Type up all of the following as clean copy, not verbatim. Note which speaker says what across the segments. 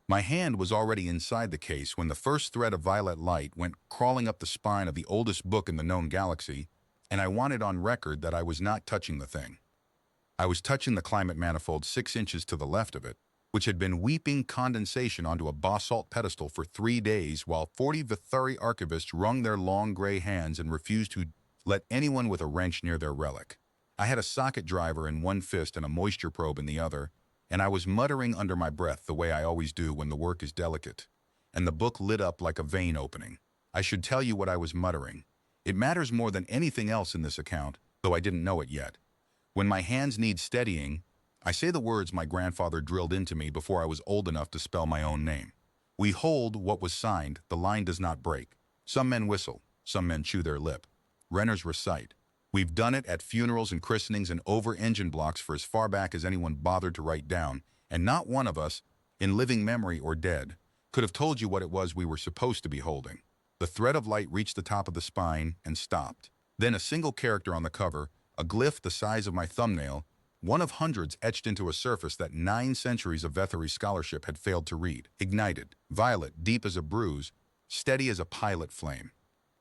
Speaker 1: My hand was already inside the case when the first thread of violet light went crawling up the spine of the oldest book in the known galaxy, and I wanted on record that I was not touching the thing. I was touching the climate manifold 6 inches to the left of it, which had been weeping condensation onto a basalt pedestal for 3 days while 40 Vithari archivists wrung their long gray hands and refused to let anyone with a wrench near their relic. I had a socket driver in one fist and a moisture probe in the other, and I was muttering under my breath the way I always do when the work is delicate. And the book lit up like a vein opening. I should tell you what I was muttering. It matters more than anything else in this account, though I didn't know it yet. When my hands need steadying, I say the words my grandfather drilled into me before I was old enough to spell my own name. We hold what was signed, the line does not break. Some men whistle, some men chew their lip. Renners recite. We've done it at funerals and christenings and over engine blocks for as far back as anyone bothered to write down, and not one of us, in living memory or dead, could have told you what it was we were supposed to be holding. The thread of light reached the top of the spine and stopped. Then a single character on the cover, a glyph the size of my thumbnail, one of hundreds etched into a surface that 9 centuries of Vethari scholarship had failed to read, ignited, violet, deep as a bruise, steady as a pilot flame.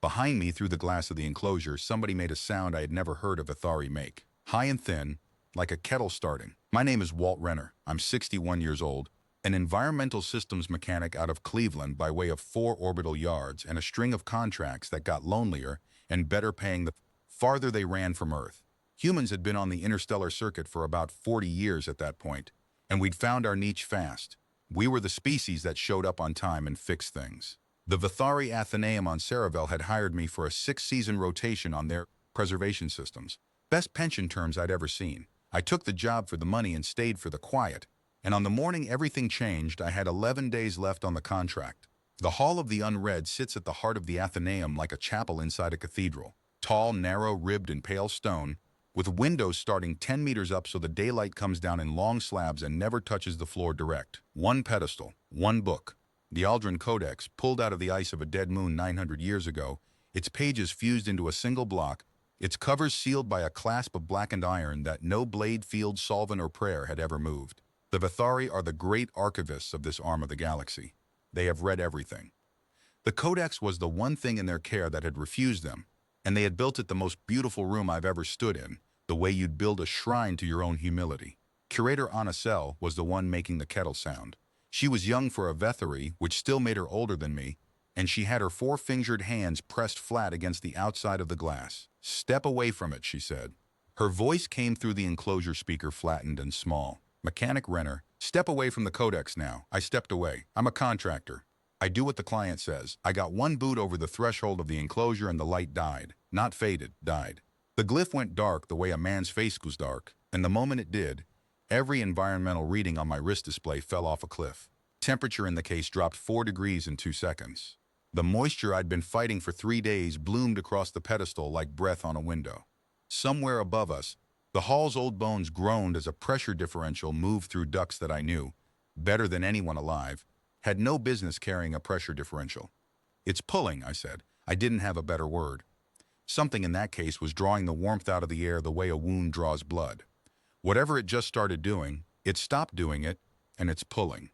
Speaker 1: Behind me, through the glass of the enclosure, somebody made a sound I had never heard a Vithari make. High and thin, like a kettle starting. My name is Walt Renner. I'm 61 years old, an environmental systems mechanic out of Cleveland by way of 4 orbital yards and a string of contracts that got lonelier and better paying the farther they ran from Earth. Humans had been on the interstellar circuit for about 40 years at that point, and we'd found our niche fast. We were the species that showed up on time and fixed things. The Vithari Athenaeum on Saravel had hired me for a 6-season rotation on their preservation systems. Best pension terms I'd ever seen. I took the job for the money and stayed for the quiet. And on the morning everything changed, I had 11 days left on the contract. The Hall of the Unread sits at the heart of the Athenaeum like a chapel inside a cathedral. Tall, narrow, ribbed, and pale stone, with windows starting 10 meters up so the daylight comes down in long slabs and never touches the floor direct. One pedestal, one book. The Aldrin Codex, pulled out of the ice of a dead moon 900 years ago, its pages fused into a single block, its covers sealed by a clasp of blackened iron that no blade, field, solvent, or prayer had ever moved. The Vithari are the great archivists of this arm of the galaxy. They have read everything. The Codex was the one thing in their care that had refused them, and they had built it the most beautiful room I've ever stood in, the way you'd build a shrine to your own humility. Curator Anna Sell was the one making the kettle sound. She was young for a Vethari, which still made her older than me, and she had her 4-fingered hands pressed flat against the outside of the glass. "Step away from it," she said. Her voice came through the enclosure speaker, flattened and small. "Mechanic Renner, step away from the Codex now." I stepped away. I'm a contractor. I do what the client says. I got one boot over the threshold of the enclosure and the light died. Not faded, died. The glyph went dark the way a man's face goes dark, and the moment it did, every environmental reading on my wrist display fell off a cliff. Temperature in the case dropped 4 degrees in 2 seconds. The moisture I'd been fighting for 3 days bloomed across the pedestal like breath on a window. Somewhere above us, the hall's old bones groaned as a pressure differential moved through ducts that I knew, better than anyone alive, had no business carrying a pressure differential. "It's pulling," I said. I didn't have a better word. Something in that case was drawing the warmth out of the air the way a wound draws blood. Whatever it just started doing, it stopped doing it, and it's pulling.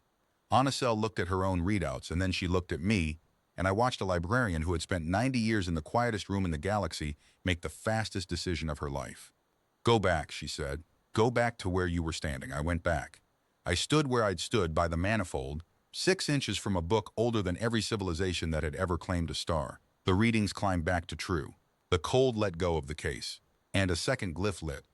Speaker 1: Anacel looked at her own readouts, and then she looked at me, and I watched a librarian who had spent 90 years in the quietest room in the galaxy make the fastest decision of her life. "Go back," she said. "Go back to where you were standing." I went back. I stood where I'd stood by the manifold, 6 inches from a book older than every civilization that had ever claimed a star. The readings climbed back to true. The cold let go of the case, and a second glyph lit.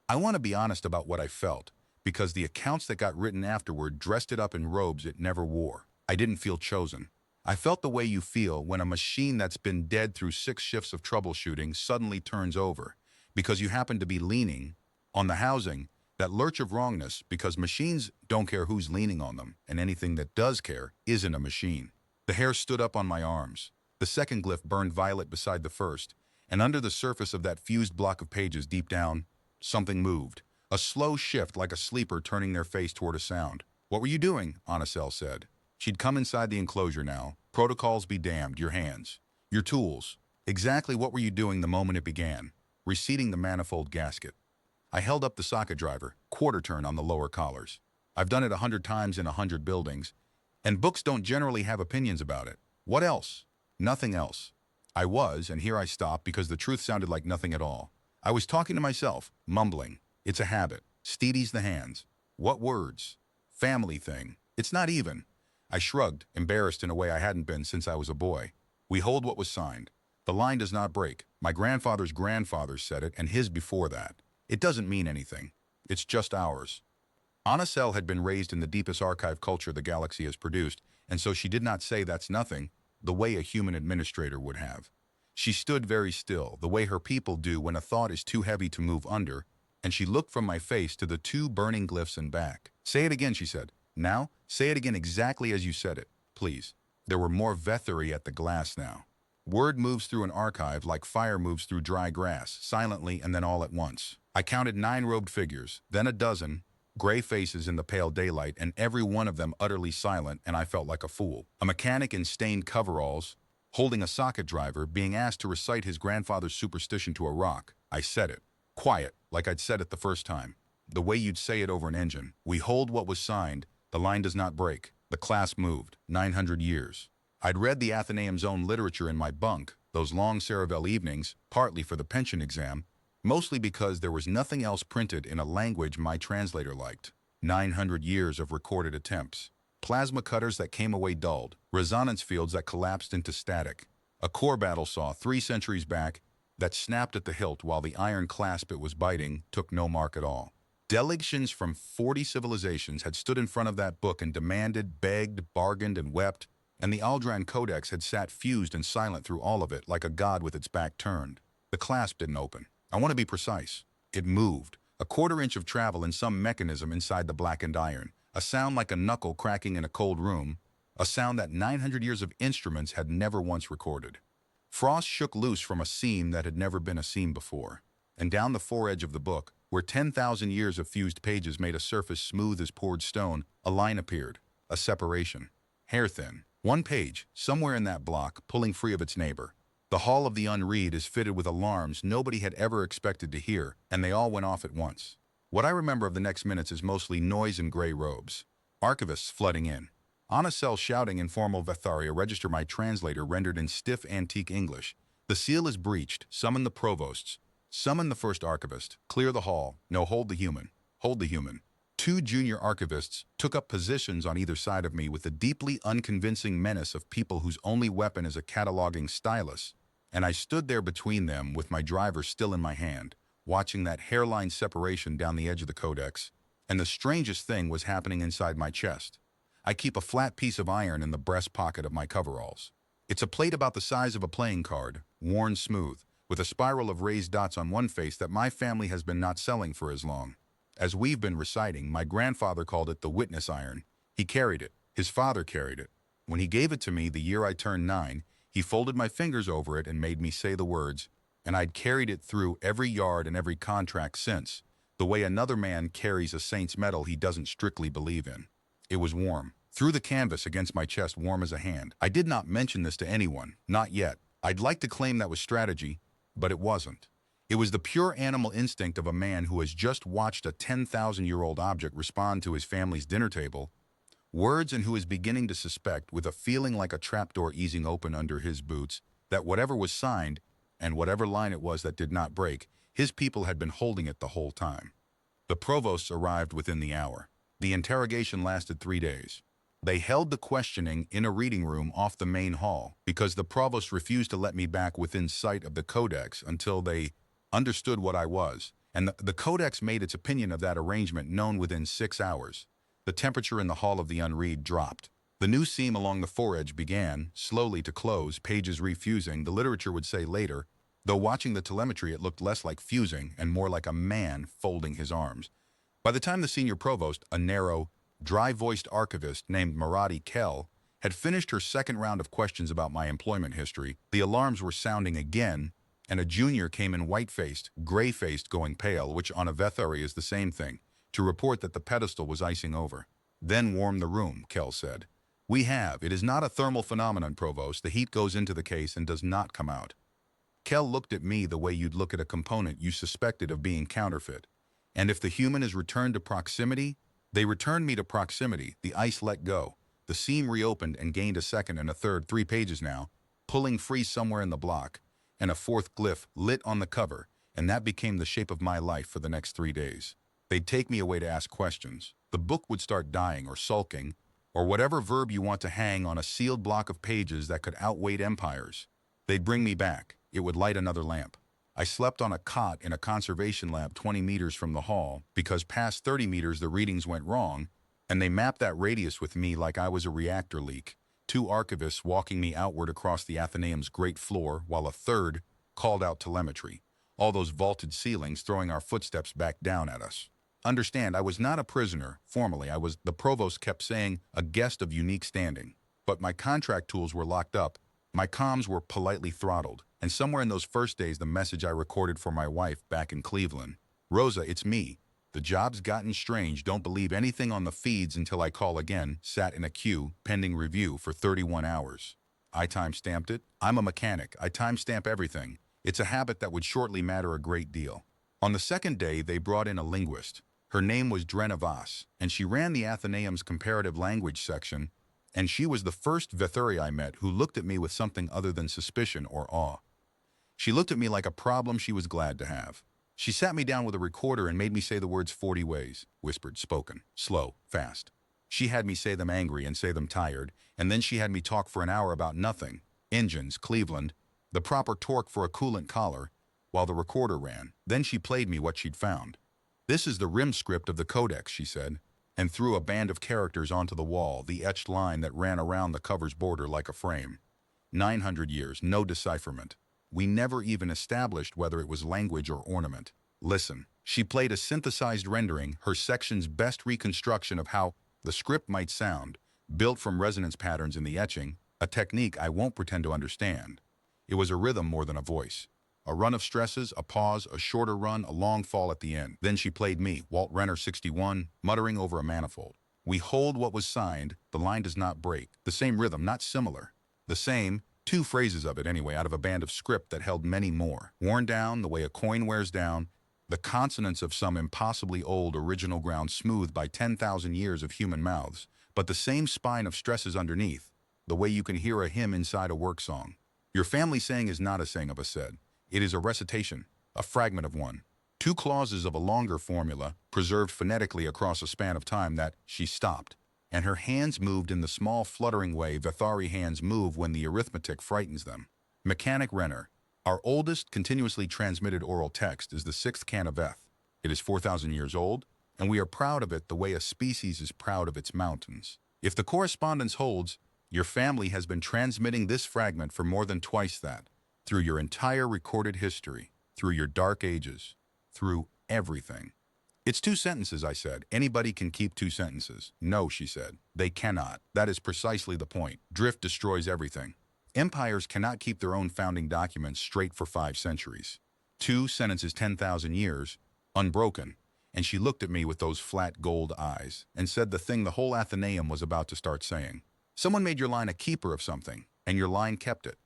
Speaker 1: I want to be honest about what I felt, because the accounts that got written afterward dressed it up in robes it never wore. I didn't feel chosen. I felt the way you feel when a machine that's been dead through 6 shifts of troubleshooting suddenly turns over, because you happen to be leaning on the housing, that lurch of wrongness, because machines don't care who's leaning on them, and anything that does care isn't a machine. The hair stood up on my arms. The second glyph burned violet beside the first, and under the surface of that fused block of pages deep down, something moved. A slow shift like a sleeper turning their face toward a sound. "What were you doing?" Anacel said. She'd come inside the enclosure now. "Protocols be damned, your hands. Your tools. Exactly what were you doing the moment it began?" "Reseating the manifold gasket." I held up the socket driver, quarter turn on the lower collars. "I've done it 100 times in 100 buildings, And books don't generally have opinions about it. What else? Nothing else. I was, and here I stop because the truth sounded like nothing at all. I was talking to myself, mumbling. It's a habit. Steadies the hands. What words? Family thing. It's not even. I shrugged, embarrassed in a way I hadn't been since I was a boy. We hold what was signed. The line does not break. My grandfather's grandfather said it, and his before that. It doesn't mean anything. It's just ours. Anna Sell had been raised in the deepest archive culture the galaxy has produced, and so she did not say that's nothing, the way a human administrator would have. She stood very still, the way her people do when a thought is too heavy to move under, and she looked from my face to the two burning glyphs and back. Say it again, she said. Now, say it again exactly as you said it, please. There were more Vethery at the glass now. Word moves through an archive like fire moves through dry grass, silently and then all at once. I counted 9 robed figures, then a dozen, gray faces in the pale daylight, and every one of them utterly silent, and I felt like a fool. A mechanic in stained coveralls, holding a socket driver, being asked to recite his grandfather's superstition to a rock. I said it. Quiet, like I'd said it the first time. The way you'd say it over an engine. We hold what was signed. The line does not break. The class moved. 900 years. I'd read the Athenaeum's own literature in my bunk, those long Saravel evenings, partly for the pension exam, mostly because there was nothing else printed in a language my translator liked. 900 years of recorded attempts. Plasma cutters that came away dulled. Resonance fields that collapsed into static. A core battle saw 3 centuries back that snapped at the hilt while the iron clasp it was biting took no mark at all. Delegations from 40 civilizations had stood in front of that book and demanded, begged, bargained, and wept, and the Aldran Codex had sat fused and silent through all of it like a god with its back turned. The clasp didn't open. I want to be precise. It moved. A quarter-inch of travel in some mechanism inside the blackened iron. A sound like a knuckle cracking in a cold room. A sound that 900 years of instruments had never once recorded. Frost shook loose from a seam that had never been a seam before. And down the foredge of the book, where 10,000 years of fused pages made a surface smooth as poured stone, a line appeared. A separation. Hair-thin. 1 page, somewhere in that block, pulling free of its neighbor. The Hall of the Unread is fitted with alarms nobody had ever expected to hear, and they all went off at once. What I remember of the next minutes is mostly noise and gray robes. Archivists flooding in. Anna Sell shouting in formal Vethery, a register my translator rendered in stiff antique English. The seal is breached. Summon the provosts. Summon the first archivist. Clear the hall. No, hold the human. Hold the human. 2 junior archivists took up positions on either side of me with the deeply unconvincing menace of people whose only weapon is a cataloging stylus, and I stood there between them with my driver still in my hand, watching that hairline separation down the edge of the Codex, and the strangest thing was happening inside my chest. I keep a flat piece of iron in the breast pocket of my coveralls. It's a plate about the size of a playing card, worn smooth, with a spiral of raised dots on one face that my family has been not selling for as long. As we've been reciting, my grandfather called it the witness iron. He carried it. His father carried it. When he gave it to me the year I turned 9, he folded my fingers over it and made me say the words, and I'd carried it through every yard and every contract since, the way another man carries a saint's medal he doesn't strictly believe in. It was warm. Through the canvas against my chest, warm as a hand. I did not mention this to anyone, not yet. I'd like to claim that was strategy, but it wasn't. It was the pure animal instinct of a man who has just watched a 10,000-year-old object respond to his family's dinner table, words, and who is beginning to suspect, with a feeling like a trapdoor easing open under his boots, that whatever was signed, and whatever line it was that did not break, his people had been holding it the whole time. The provosts arrived within the hour. The interrogation lasted 3 days. They held the questioning in a reading room off the main hall because the provost refused to let me back within sight of the Codex until they understood what I was, and the Codex made its opinion of that arrangement known within 6 hours. The temperature in the Hall of the Unread dropped. The new seam along the foredge began, slowly to close, pages refusing, the literature would say later, though watching the telemetry it looked less like fusing and more like a man folding his arms. By the time the senior provost, a narrow, dry-voiced archivist named Maradi Kell, had finished her second round of questions about my employment history, the alarms were sounding again, and a junior came in white-faced, gray-faced, going pale, which on a Vethery is the same thing, to report that the pedestal was icing over. Then warm the room, Kell said. We have. It is not a thermal phenomenon, Provost. The heat goes into the case and does not come out. Kell looked at me the way you'd look at a component you suspected of being counterfeit. And if the human is returned to proximity, they returned me to proximity. The ice let go. The seam reopened and gained a second and a third, 3 pages now, pulling free somewhere in the block, and a fourth glyph lit on the cover, and that became the shape of my life for the next 3 days. They'd take me away to ask questions. The book would start dying or sulking, or whatever verb you want to hang on a sealed block of pages that could outweigh empires. They'd bring me back. It would light another lamp. I slept on a cot in a conservation lab 20 meters from the hall because past 30 meters the readings went wrong, and they mapped that radius with me like I was a reactor leak. 2 archivists walking me outward across the Athenaeum's great floor, while a third called out telemetry. All those vaulted ceilings throwing our footsteps back down at us. Understand, I was not a prisoner. Formally, I was, the provost kept saying, a guest of unique standing. But my contract tools were locked up. My comms were politely throttled. And somewhere in those first days, the message I recorded for my wife back in Cleveland. Rosa, it's me. The job's gotten strange. Don't believe anything on the feeds until I call again. Sat in a queue, pending review for 31 hours. I time-stamped it. I'm a mechanic. I time-stamp everything. It's a habit that would shortly matter a great deal. On the second day, they brought in a linguist. Her name was Drenna Voss, and she ran the Athenaeum's comparative language section, and she was the first Vethuri I met who looked at me with something other than suspicion or awe. She looked at me like a problem she was glad to have. She sat me down with a recorder and made me say the words 40 ways, whispered, spoken, slow, fast. She had me say them angry and say them tired, and then she had me talk for an hour about nothing, engines, Cleveland, the proper torque for a coolant collar, while the recorder ran. Then she played me what she'd found. This is the rim script of the Codex, she said, and threw a band of characters onto the wall, the etched line that ran around the cover's border like a frame. 900 years, no decipherment. We never even established whether it was language or ornament. Listen, she played a synthesized rendering, her section's best reconstruction of how the script might sound, built from resonance patterns in the etching, a technique I won't pretend to understand. It was a rhythm more than a voice. A run of stresses, a pause, a shorter run, a long fall at the end. Then she played me, Walt Renner 61, muttering over a manifold. We hold what was signed, the line does not break. The same rhythm, not similar. The same, 2 phrases of it anyway, out of a band of script that held many more. Worn down, the way a coin wears down, the consonants of some impossibly old original ground smoothed by 10,000 years of human mouths, but the same spine of stresses underneath, the way you can hear a hymn inside a work song. Your family saying is not a saying of a said. It is a recitation, a fragment of one. 2 clauses of a longer formula, preserved phonetically across a span of time that she stopped, and her hands moved in the small fluttering way Vethari hands move when the arithmetic frightens them. Mechanic Renner, our oldest continuously transmitted oral text is the 6th Can of Eth. It is 4,000 years old, and we are proud of it the way a species is proud of its mountains. If the correspondence holds, your family has been transmitting this fragment for more than twice that, through your entire recorded history, through your dark ages, through everything. It's 2 sentences, I said. Anybody can keep 2 sentences. No, she said. They cannot. That is precisely the point. Drift destroys everything. Empires cannot keep their own founding documents straight for 5 centuries. 2 sentences, 10,000 years, unbroken. And she looked at me with those flat gold eyes and said the thing the whole Athenaeum was about to start saying. Someone made your line a keeper of something, and your line kept it.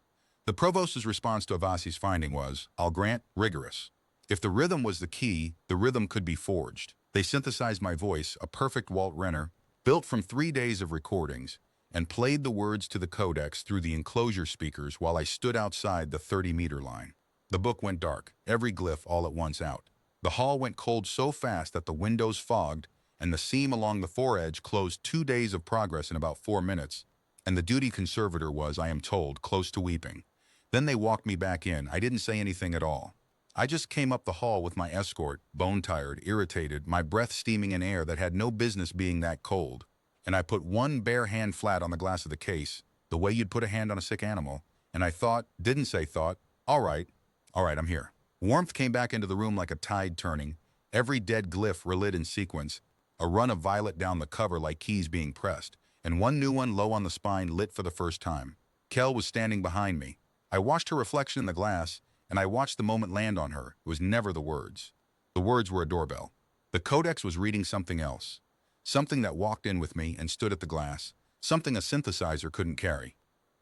Speaker 1: The provost's response to Avasi's finding was, I'll grant, rigorous. If the rhythm was the key, the rhythm could be forged. They synthesized my voice, a perfect Walt Renner, built from 3 days of recordings, and played the words to the Codex through the enclosure speakers while I stood outside the 30-meter line. The book went dark, every glyph all at once out. The hall went cold so fast that the windows fogged, and the seam along the foredge closed 2 days of progress in about 4 minutes, and the duty conservator was, I am told, close to weeping. Then they walked me back in. I didn't say anything at all. I just came up the hall with my escort, bone-tired, irritated, my breath steaming in air that had no business being that cold, and I put one bare hand flat on the glass of the case, the way you'd put a hand on a sick animal, and I didn't say thought, all right, I'm here. Warmth came back into the room like a tide turning, every dead glyph relit in sequence, a run of violet down the cover like keys being pressed, and one new one low on the spine lit for the first time. Kel was standing behind me. I watched her reflection in the glass, and I watched the moment land on her. It was never the words. The words were a doorbell. The Codex was reading something else. Something that walked in with me and stood at the glass. Something a synthesizer couldn't carry.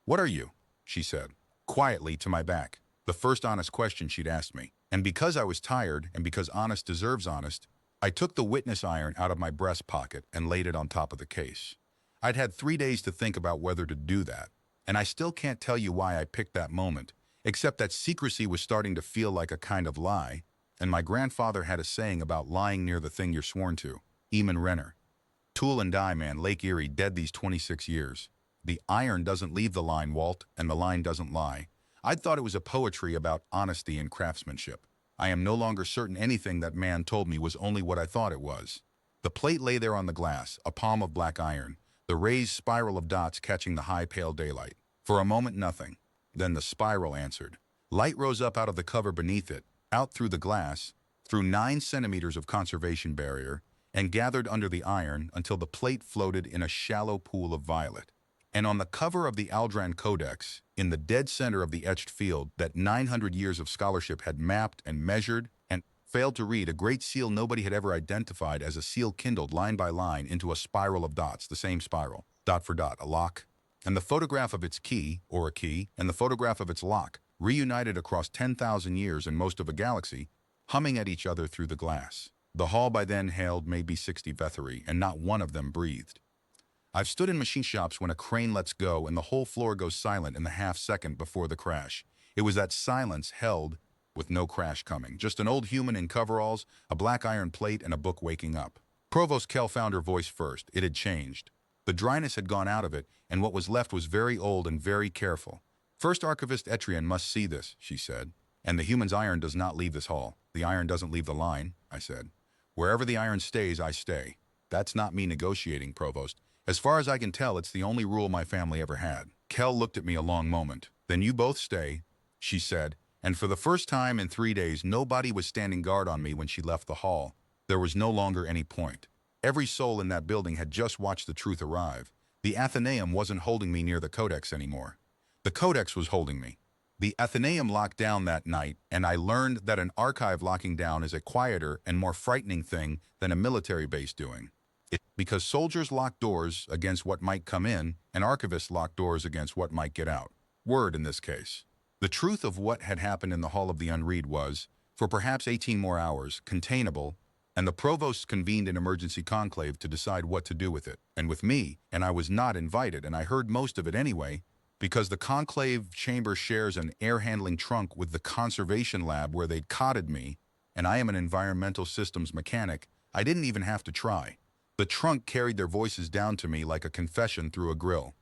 Speaker 1: What are you? She said, quietly to my back. The first honest question she'd asked me. And because I was tired, and because honest deserves honest, I took the witness iron out of my breast pocket and laid it on top of the case. I'd had 3 days to think about whether to do that, and I still can't tell you why I picked that moment, except that secrecy was starting to feel like a kind of lie, and my grandfather had a saying about lying near the thing you're sworn to. Eamon Renner. Tool and die, man, Lake Erie, dead these 26 years. The iron doesn't leave the line, Walt, and the line doesn't lie. I'd thought it was a poetry about honesty and craftsmanship. I am no longer certain anything that man told me was only what I thought it was. The plate lay there on the glass, a palm of black iron, the raised spiral of dots catching the high pale daylight. For a moment, nothing. Then the spiral answered. Light rose up out of the cover beneath it, out through the glass, through 9 centimeters of conservation barrier, and gathered under the iron until the plate floated in a shallow pool of violet. And on the cover of the Aldran Codex, in the dead center of the etched field that 900 years of scholarship had mapped and measured and failed to read, a great seal nobody had ever identified as a seal kindled line by line into a spiral of dots, the same spiral, dot for dot, a lock, and the photograph of its key, or a key, and the photograph of its lock, reunited across 10,000 years and most of a galaxy, humming at each other through the glass. The hall by then held maybe 60 Vetheri, and not one of them breathed. I've stood in machine shops when a crane lets go and the whole floor goes silent in the half-second before the crash. It was that silence held with no crash coming, just an old human in coveralls, a black iron plate, and a book waking up. Provost Kell found her voice first. It had changed. The dryness had gone out of it, and what was left was very old and very careful. First Archivist Etrian must see this, she said. And the human's iron does not leave this hall. The iron doesn't leave the line, I said. Wherever the iron stays, I stay. That's not me negotiating, Provost. As far as I can tell, it's the only rule my family ever had. Kell looked at me a long moment. Then you both stay, she said, and for the first time in 3 days, nobody was standing guard on me when she left the hall. There was no longer any point. Every soul in that building had just watched the truth arrive. The Athenaeum wasn't holding me near the Codex anymore. The Codex was holding me. The Athenaeum locked down that night, and I learned that an archive locking down is a quieter and more frightening thing than a military base doing. Because soldiers lock doors against what might come in, and archivists lock doors against what might get out. Word in this case. The truth of what had happened in the Hall of the Unread was, for perhaps 18 more hours, containable, and the provost convened an emergency conclave to decide what to do with it. And with me, and I was not invited, and I heard most of it anyway, because the conclave chamber shares an air-handling trunk with the conservation lab where they'd cotted me, and I am an environmental systems mechanic, I didn't even have to try. The trunk carried their voices down to me like a confession through a grill.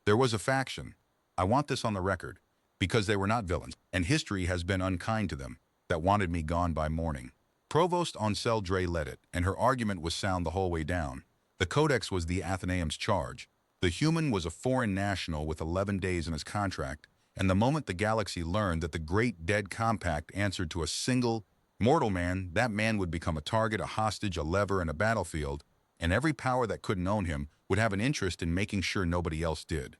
Speaker 1: There was a faction, I want this on the record, because they were not villains, and history has been unkind to them, that wanted me gone by morning. Provost Ansel Dre led it, and her argument was sound the whole way down. The Codex was the Athenaeum's charge. The human was a foreign national with 11 days in his contract, and the moment the galaxy learned that the Great Dead Compact answered to a single mortal man, that man would become a target, a hostage, a lever, and a battlefield, and every power that couldn't own him would have an interest in making sure nobody else did.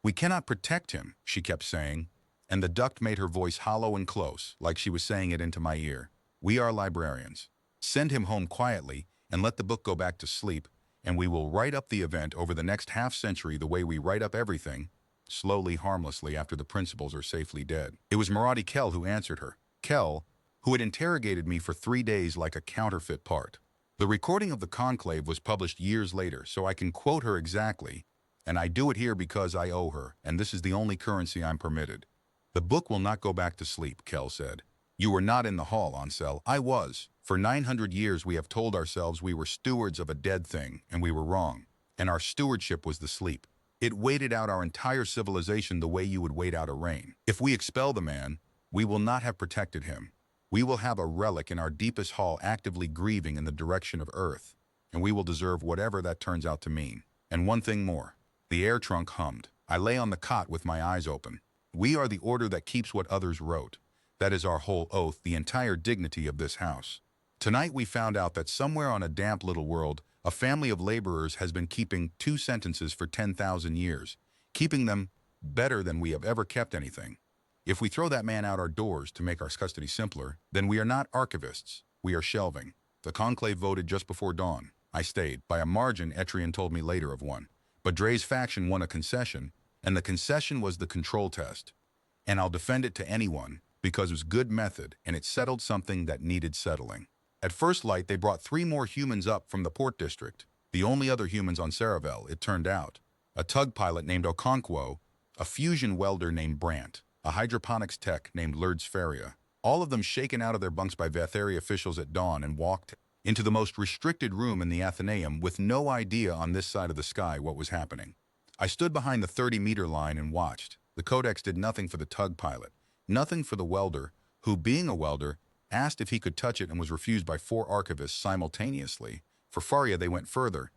Speaker 1: We cannot protect him, she kept saying, and the duct made her voice hollow and close, like she was saying it into my ear. We are librarians. Send him home quietly and let the book go back to sleep, and we will write up the event over the next half-century the way we write up everything, slowly, harmlessly, after the principals are safely dead. It was Maradi Kell who answered her. Kell, who had interrogated me for 3 days like a counterfeit part. The recording of the conclave was published years later, so I can quote her exactly, and I do it here because I owe her, and this is the only currency I'm permitted. The book will not go back to sleep, Kell said. You were not in the hall, Ansel. I was. For 900 years we have told ourselves we were stewards of a dead thing, and we were wrong. And our stewardship was the sleep. It waited out our entire civilization the way you would wait out a rain. If we expel the man, we will not have protected him. We will have a relic in our deepest hall actively grieving in the direction of Earth, and we will deserve whatever that turns out to mean. And one thing more. The air trunk hummed. I lay on the cot with my eyes open. We are the order that keeps what others wrote. That is our whole oath, the entire dignity of this house. Tonight we found out that somewhere on a damp little world, a family of laborers has been keeping 2 sentences for 10,000 years, keeping them better than we have ever kept anything. If we throw that man out our doors to make our custody simpler, then we are not archivists, we are shelving. The conclave voted just before dawn. I stayed. By a margin, Etrian told me later of one. But Dre's faction won a concession, and the concession was the control test. And I'll defend it to anyone, because it was good method, and it settled something that needed settling. At first light, they brought 3 more humans up from the port district. The only other humans on Saravel, it turned out. A tug pilot named Okonkwo, a fusion welder named Brandt, a hydroponics tech named Lourdes Feria. All of them shaken out of their bunks by Vethari officials at dawn and walked into the most restricted room in the Athenaeum with no idea on this side of the sky what was happening. I stood behind the 30-meter line and watched. The Codex did nothing for the tug pilot, nothing for the welder, who, being a welder, asked if he could touch it and was refused by 4 archivists simultaneously. For Faria, they went further.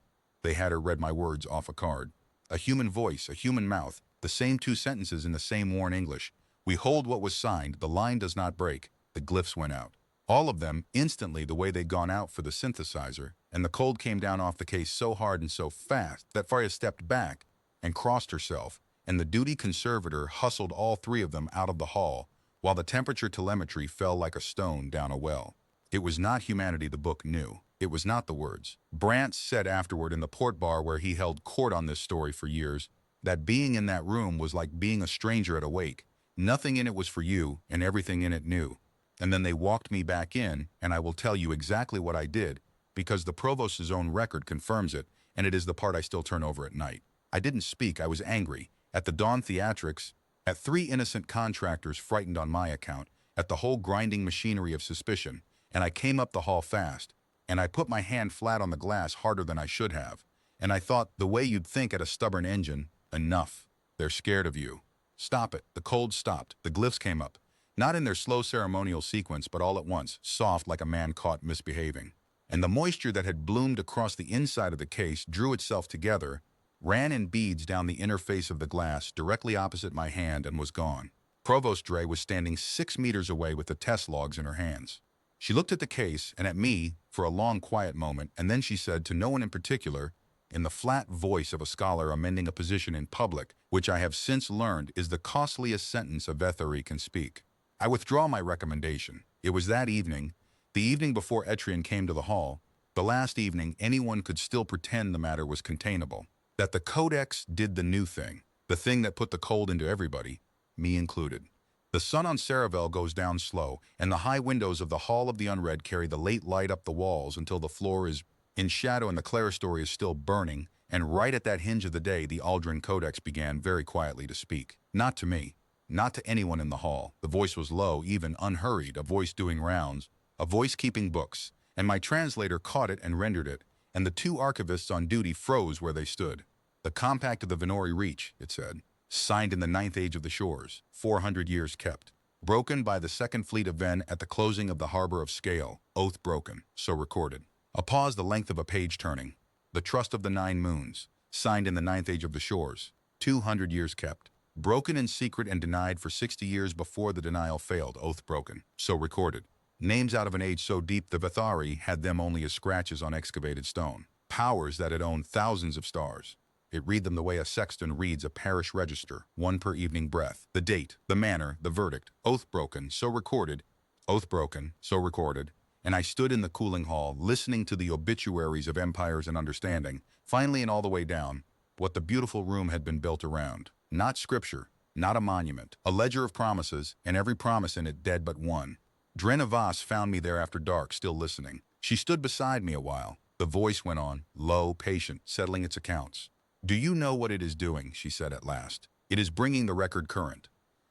Speaker 1: They had her read my words off a card. A human voice, a human mouth, the same 2 sentences in the same worn English. We hold what was signed, the line does not break. The glyphs went out. All of them, instantly the way they'd gone out for the synthesizer, and the cold came down off the case so hard and so fast that Faria stepped back and crossed herself, and the duty conservator hustled all 3 of them out of the hall, while the temperature telemetry fell like a stone down a well. It was not humanity the book knew. It was not the words. Brandt said afterward in the port bar where he held court on this story for years, that being in that room was like being a stranger at a wake. Nothing in it was for you, and everything in it knew. And then they walked me back in, and I will tell you exactly what I did, because the provost's own record confirms it, and it is the part I still turn over at night. I didn't speak, I was angry. At the dawn theatrics, at 3 innocent contractors frightened on my account, at the whole grinding machinery of suspicion, and I came up the hall fast, and I put my hand flat on the glass harder than I should have, and I thought, the way you'd think at a stubborn engine, enough. They're scared of you. Stop it. The cold stopped. The glyphs came up. Not in their slow ceremonial sequence, but all at once, soft like a man caught misbehaving. And the moisture that had bloomed across the inside of the case drew itself together, ran in beads down the inner face of the glass directly opposite my hand and was gone. Provost Dre was standing 6 meters away with the test logs in her hands. She looked at the case and at me for a long quiet moment, and then she said to no one in particular, in the flat voice of a scholar amending a position in public, which I have since learned is the costliest sentence a Vethari can speak. I withdraw my recommendation. It was that evening, the evening before Etrian came to the hall, the last evening anyone could still pretend the matter was containable, that the Codex did the new thing, the thing that put the cold into everybody, me included. The sun on Saravel goes down slow, and the high windows of the Hall of the Unread carry the late light up the walls until the floor is in shadow and the clerestory is still burning, and right at that hinge of the day the Aldrin Codex began very quietly to speak. Not to me, not to anyone in the hall. The voice was low, even unhurried, a voice doing rounds, a voice keeping books, and my translator caught it and rendered it, and the 2 archivists on duty froze where they stood. The Compact of the Venori Reach, it said, signed in the 9th age of the shores, 400 years kept. Broken by the Second Fleet of Ven at the closing of the harbor of Scale, oath broken, so recorded. A pause the length of a page turning. The Trust of the 9 Moons, signed in the 9th age of the shores, 200 years kept. Broken in secret and denied for 60 years before the denial failed, oath broken, so recorded. Names out of an age so deep the Vethari had them only as scratches on excavated stone. Powers that had owned thousands of stars. It read them the way a sexton reads a parish register, 1 per evening breath. The date, the manner, the verdict, oath broken, so recorded, oath broken, so recorded. And I stood in the cooling hall, listening to the obituaries of empires and understanding, finally and all the way down, what the beautiful room had been built around. Not scripture, not a monument, a ledger of promises, and every promise in it dead but one. Drena Voss found me there after dark, still listening. She stood beside me a while. The voice went on, low, patient, settling its accounts. Do you know what it is doing, she said at last. It is bringing the record current.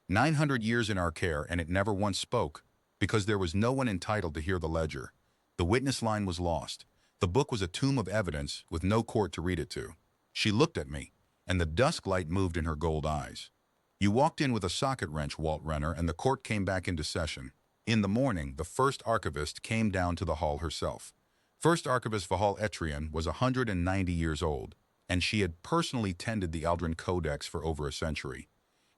Speaker 1: 900 years in our care, and it never once spoke, because there was no one entitled to hear the ledger. The witness line was lost. The book was a tomb of evidence with no court to read it to. She looked at me, and the dusk light moved in her gold eyes. You walked in with a socket wrench, Walt Renner, and the court came back into session. In the morning, the first archivist came down to the hall herself. First archivist Vahal Etrian was 190 years old, and she had personally tended the Aldrin Codex for over a century.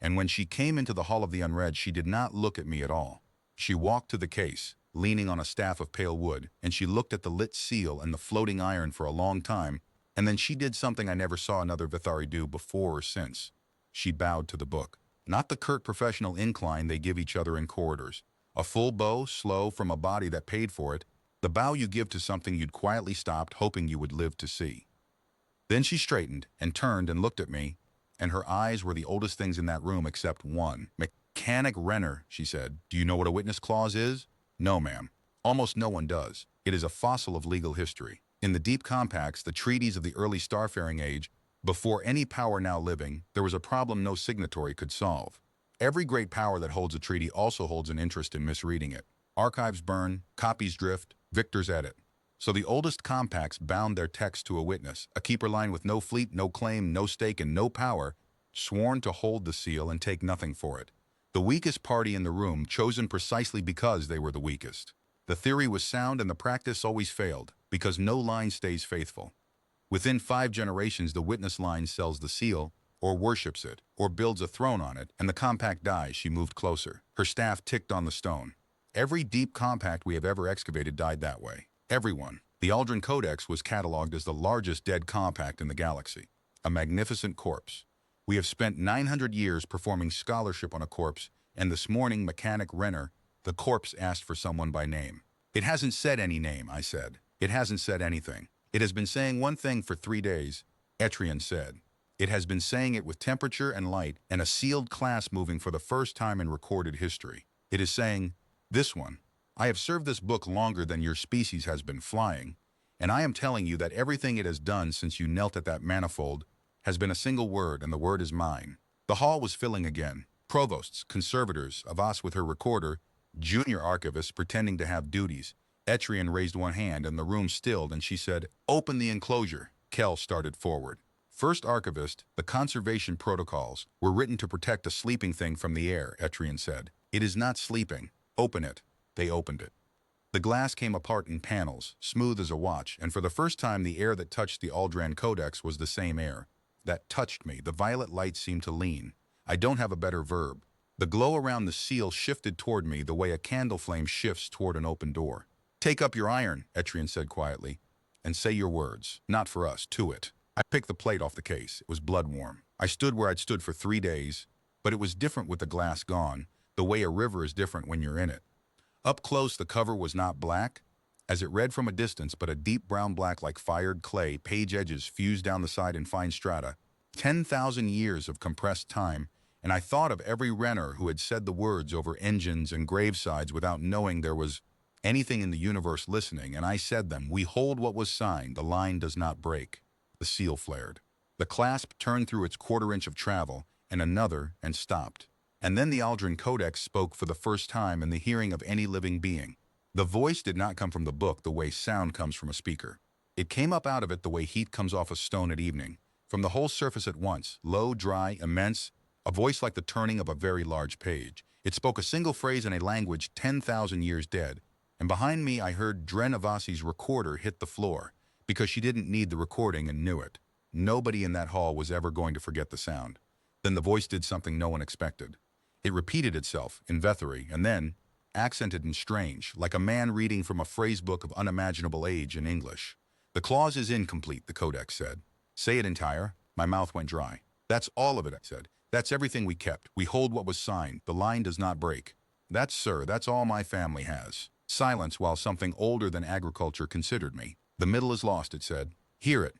Speaker 1: And when she came into the Hall of the Unread, she did not look at me at all. She walked to the case, leaning on a staff of pale wood, and she looked at the lit seal and the floating iron for a long time, and then she did something I never saw another Vethari do before or since. She bowed to the book. Not the curt professional incline they give each other in corridors. A full bow, slow, from a body that paid for it, the bow you give to something you'd quietly stopped hoping you would live to see. Then she straightened and turned and looked at me, and her eyes were the oldest things in that room except one. Mechanic Renner, she said, do you know what a witness clause is? No, ma'am. Almost no one does. It is a fossil of legal history. In the deep compacts, the treaties of the early starfaring age, before any power now living, there was a problem no signatory could solve. Every great power that holds a treaty also holds an interest in misreading it. Archives burn, copies drift, victors edit. So the oldest compacts bound their text to a witness, a keeper line with no fleet, no claim, no stake, and no power, sworn to hold the seal and take nothing for it. The weakest party in the room, chosen precisely because they were the weakest. The theory was sound and the practice always failed, because no line stays faithful. Within 5 generations, the witness line sells the seal, or worships it, or builds a throne on it, and the compact dies. She moved closer. Her staff ticked on the stone. Every deep compact we have ever excavated died that way. Everyone. The Aldrin Codex was catalogued as the largest dead compact in the galaxy. A magnificent corpse. We have spent 900 years performing scholarship on a corpse, and this morning, mechanic Renner, the corpse asked for someone by name. It hasn't said any name, I said. It hasn't said anything. It has been saying one thing for 3 days, Etrian said. It has been saying it with temperature and light and a sealed class moving for the first time in recorded history. It is saying, this one. I have served this book longer than your species has been flying, and I am telling you that everything it has done since you knelt at that manifold has been a single word, and the word is mine. The hall was filling again. Provosts, conservators, Avas with her recorder, junior archivists pretending to have duties. Etrian raised one hand and the room stilled, and she said, open the enclosure. Kell started forward. First archivist, the conservation protocols were written to protect a sleeping thing from the air, Etrian said. It is not sleeping. Open it. They opened it. The glass came apart in panels, smooth as a watch, and for the first time the air that touched the Aldrin Codex was the same air. That touched me. The violet light seemed to lean. I don't have a better verb. The glow around the seal shifted toward me the way a candle flame shifts toward an open door. Take up your iron, Etrian said quietly, and say your words. Not for us, to it. I picked the plate off the case. It was blood warm. I stood where I'd stood for 3 days, but it was different with the glass gone, the way a river is different when you're in it. Up close, the cover was not black, as it read from a distance, but a deep brown black like fired clay, page edges fused down the side in fine strata. 10,000 years of compressed time, and I thought of every Renner who had said the words over engines and gravesides without knowing there was anything in the universe listening, and I said them. We hold what was signed. The line does not break. The seal flared. The clasp turned through its quarter-inch of travel, and another, and stopped. And then the Aldrin Codex spoke for the first time in the hearing of any living being. The voice did not come from the book the way sound comes from a speaker. It came up out of it the way heat comes off a stone at evening, from the whole surface at once, low, dry, immense, a voice like the turning of a very large page. It spoke a single phrase in a language 10,000 years dead, and behind me I heard Dren Avasi's recorder hit the floor, because she didn't need the recording and knew it. Nobody in that hall was ever going to forget the sound. Then the voice did something no one expected. It repeated itself in Vethery, and then, accented and strange, like a man reading from a phrase book of unimaginable age in English. The clause is incomplete, the Codex said. Say it entire. My mouth went dry. That's all of it, I said. That's everything we kept. We hold what was signed. The line does not break. That's, sir, that's all my family has. Silence while something older than agriculture considered me. The middle is lost, it said. Hear it.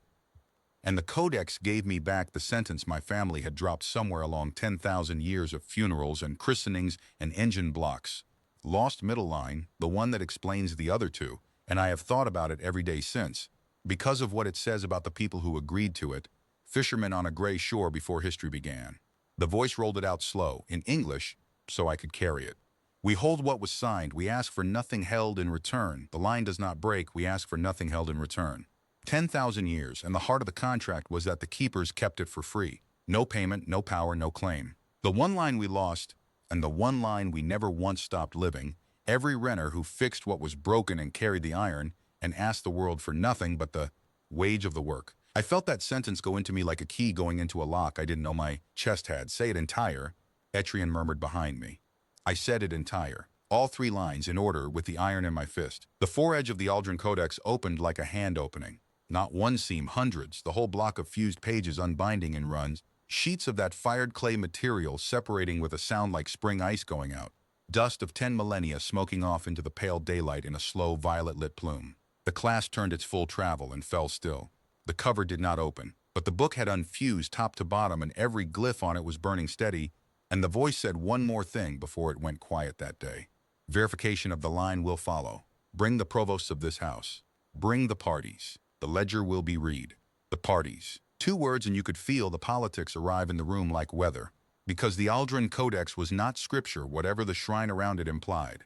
Speaker 1: And the Codex gave me back the sentence my family had dropped somewhere along 10,000 years of funerals and christenings and engine blocks. Lost middle line, the one that explains the other two, and I have thought about it every day since, because of what it says about the people who agreed to it, fishermen on a gray shore before history began. The voice rolled it out slow, in English, so I could carry it. We hold what was signed. We ask for nothing held in return. The line does not break. We ask for nothing held in return. 10,000 years, and the heart of the contract was that the keepers kept it for free. No payment, no power, no claim. The one line we lost, and the one line we never once stopped living, every Renner who fixed what was broken and carried the iron, and asked the world for nothing but the wage of the work. I felt that sentence go into me like a key going into a lock I didn't know my chest had. Say it entire, Etrian murmured behind me. I said it entire. All 3 lines in order with the iron in my fist. The foredge of the Aldrin Codex opened like a hand opening. Not one seam, hundreds, the whole block of fused pages unbinding in runs, sheets of that fired clay material separating with a sound like spring ice going out. Dust of 10 millennia smoking off into the pale daylight in a slow violet-lit plume. The class turned its full travel and fell still. The cover did not open, but the book had unfused top to bottom and every glyph on it was burning steady, and the voice said one more thing before it went quiet that day. Verification of the line will follow. Bring the provosts of this house. Bring the parties. The ledger will be read. The parties. 2 words and you could feel the politics arrive in the room like weather, because the Aldrin Codex was not scripture, whatever the shrine around it implied.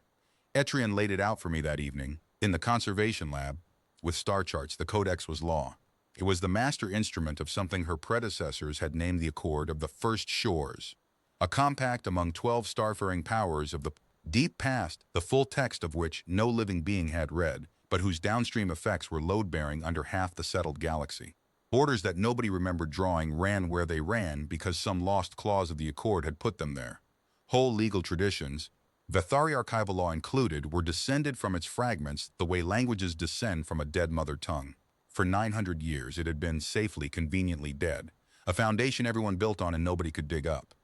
Speaker 1: Etrian laid it out for me that evening, in the conservation lab, with star charts. The Codex was law. It was the master instrument of something her predecessors had named the Accord of the First Shores, a compact among 12 starfaring powers of the deep past, the full text of which no living being had read, but whose downstream effects were load-bearing under half the settled galaxy. Borders that nobody remembered drawing ran where they ran because some lost clause of the Accord had put them there. Whole legal traditions, Vethari archival law included, were descended from its fragments the way languages descend from a dead mother tongue. For 900 years it had been safely, conveniently dead, a foundation everyone built on and nobody could dig up.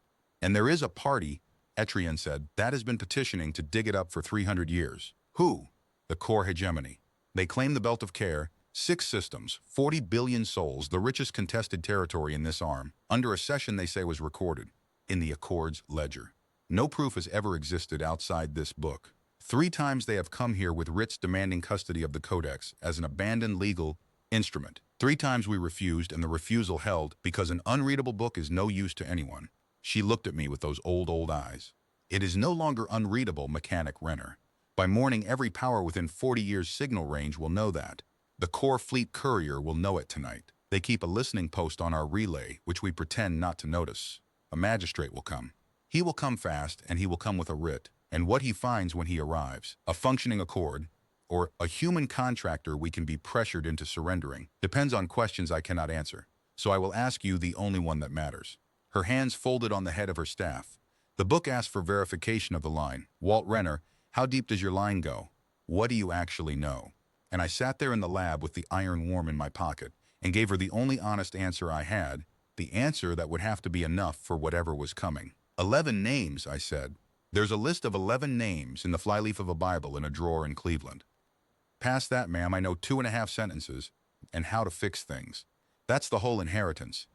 Speaker 1: And there is a party, Etrian said, that has been petitioning to dig it up for 300 years. Who? The core hegemony. They claim the Belt of Care, 6 systems, 40 billion souls, the richest contested territory in this arm, under a session they say was recorded in the Accord's ledger. No proof has ever existed outside this book. 3 times they have come here with writs demanding custody of the Codex as an abandoned legal instrument. 3 times we refused, and the refusal held because an unreadable book is no use to anyone. She looked at me with those old eyes. It is no longer unreadable, Mechanic Renner. By morning, every power within 40 years signal range will know that. The core fleet courier will know it tonight. They keep a listening post on our relay, which we pretend not to notice. A magistrate will come. He will come fast, and he will come with a writ. And what he finds when he arrives, a functioning accord, or a human contractor we can be pressured into surrendering, depends on questions I cannot answer. So I will ask you the only one that matters. Her hands folded on the head of her staff. The book asked for verification of the line. Walt Renner, how deep does your line go? What do you actually know? And I sat there in the lab with the iron worm in my pocket and gave her the only honest answer I had, the answer that would have to be enough for whatever was coming. 11 names, I said. There's a list of 11 names in the flyleaf of a Bible in a drawer in Cleveland. Past that, ma'am, I know 2.5 sentences and how to fix things. That's the whole inheritance.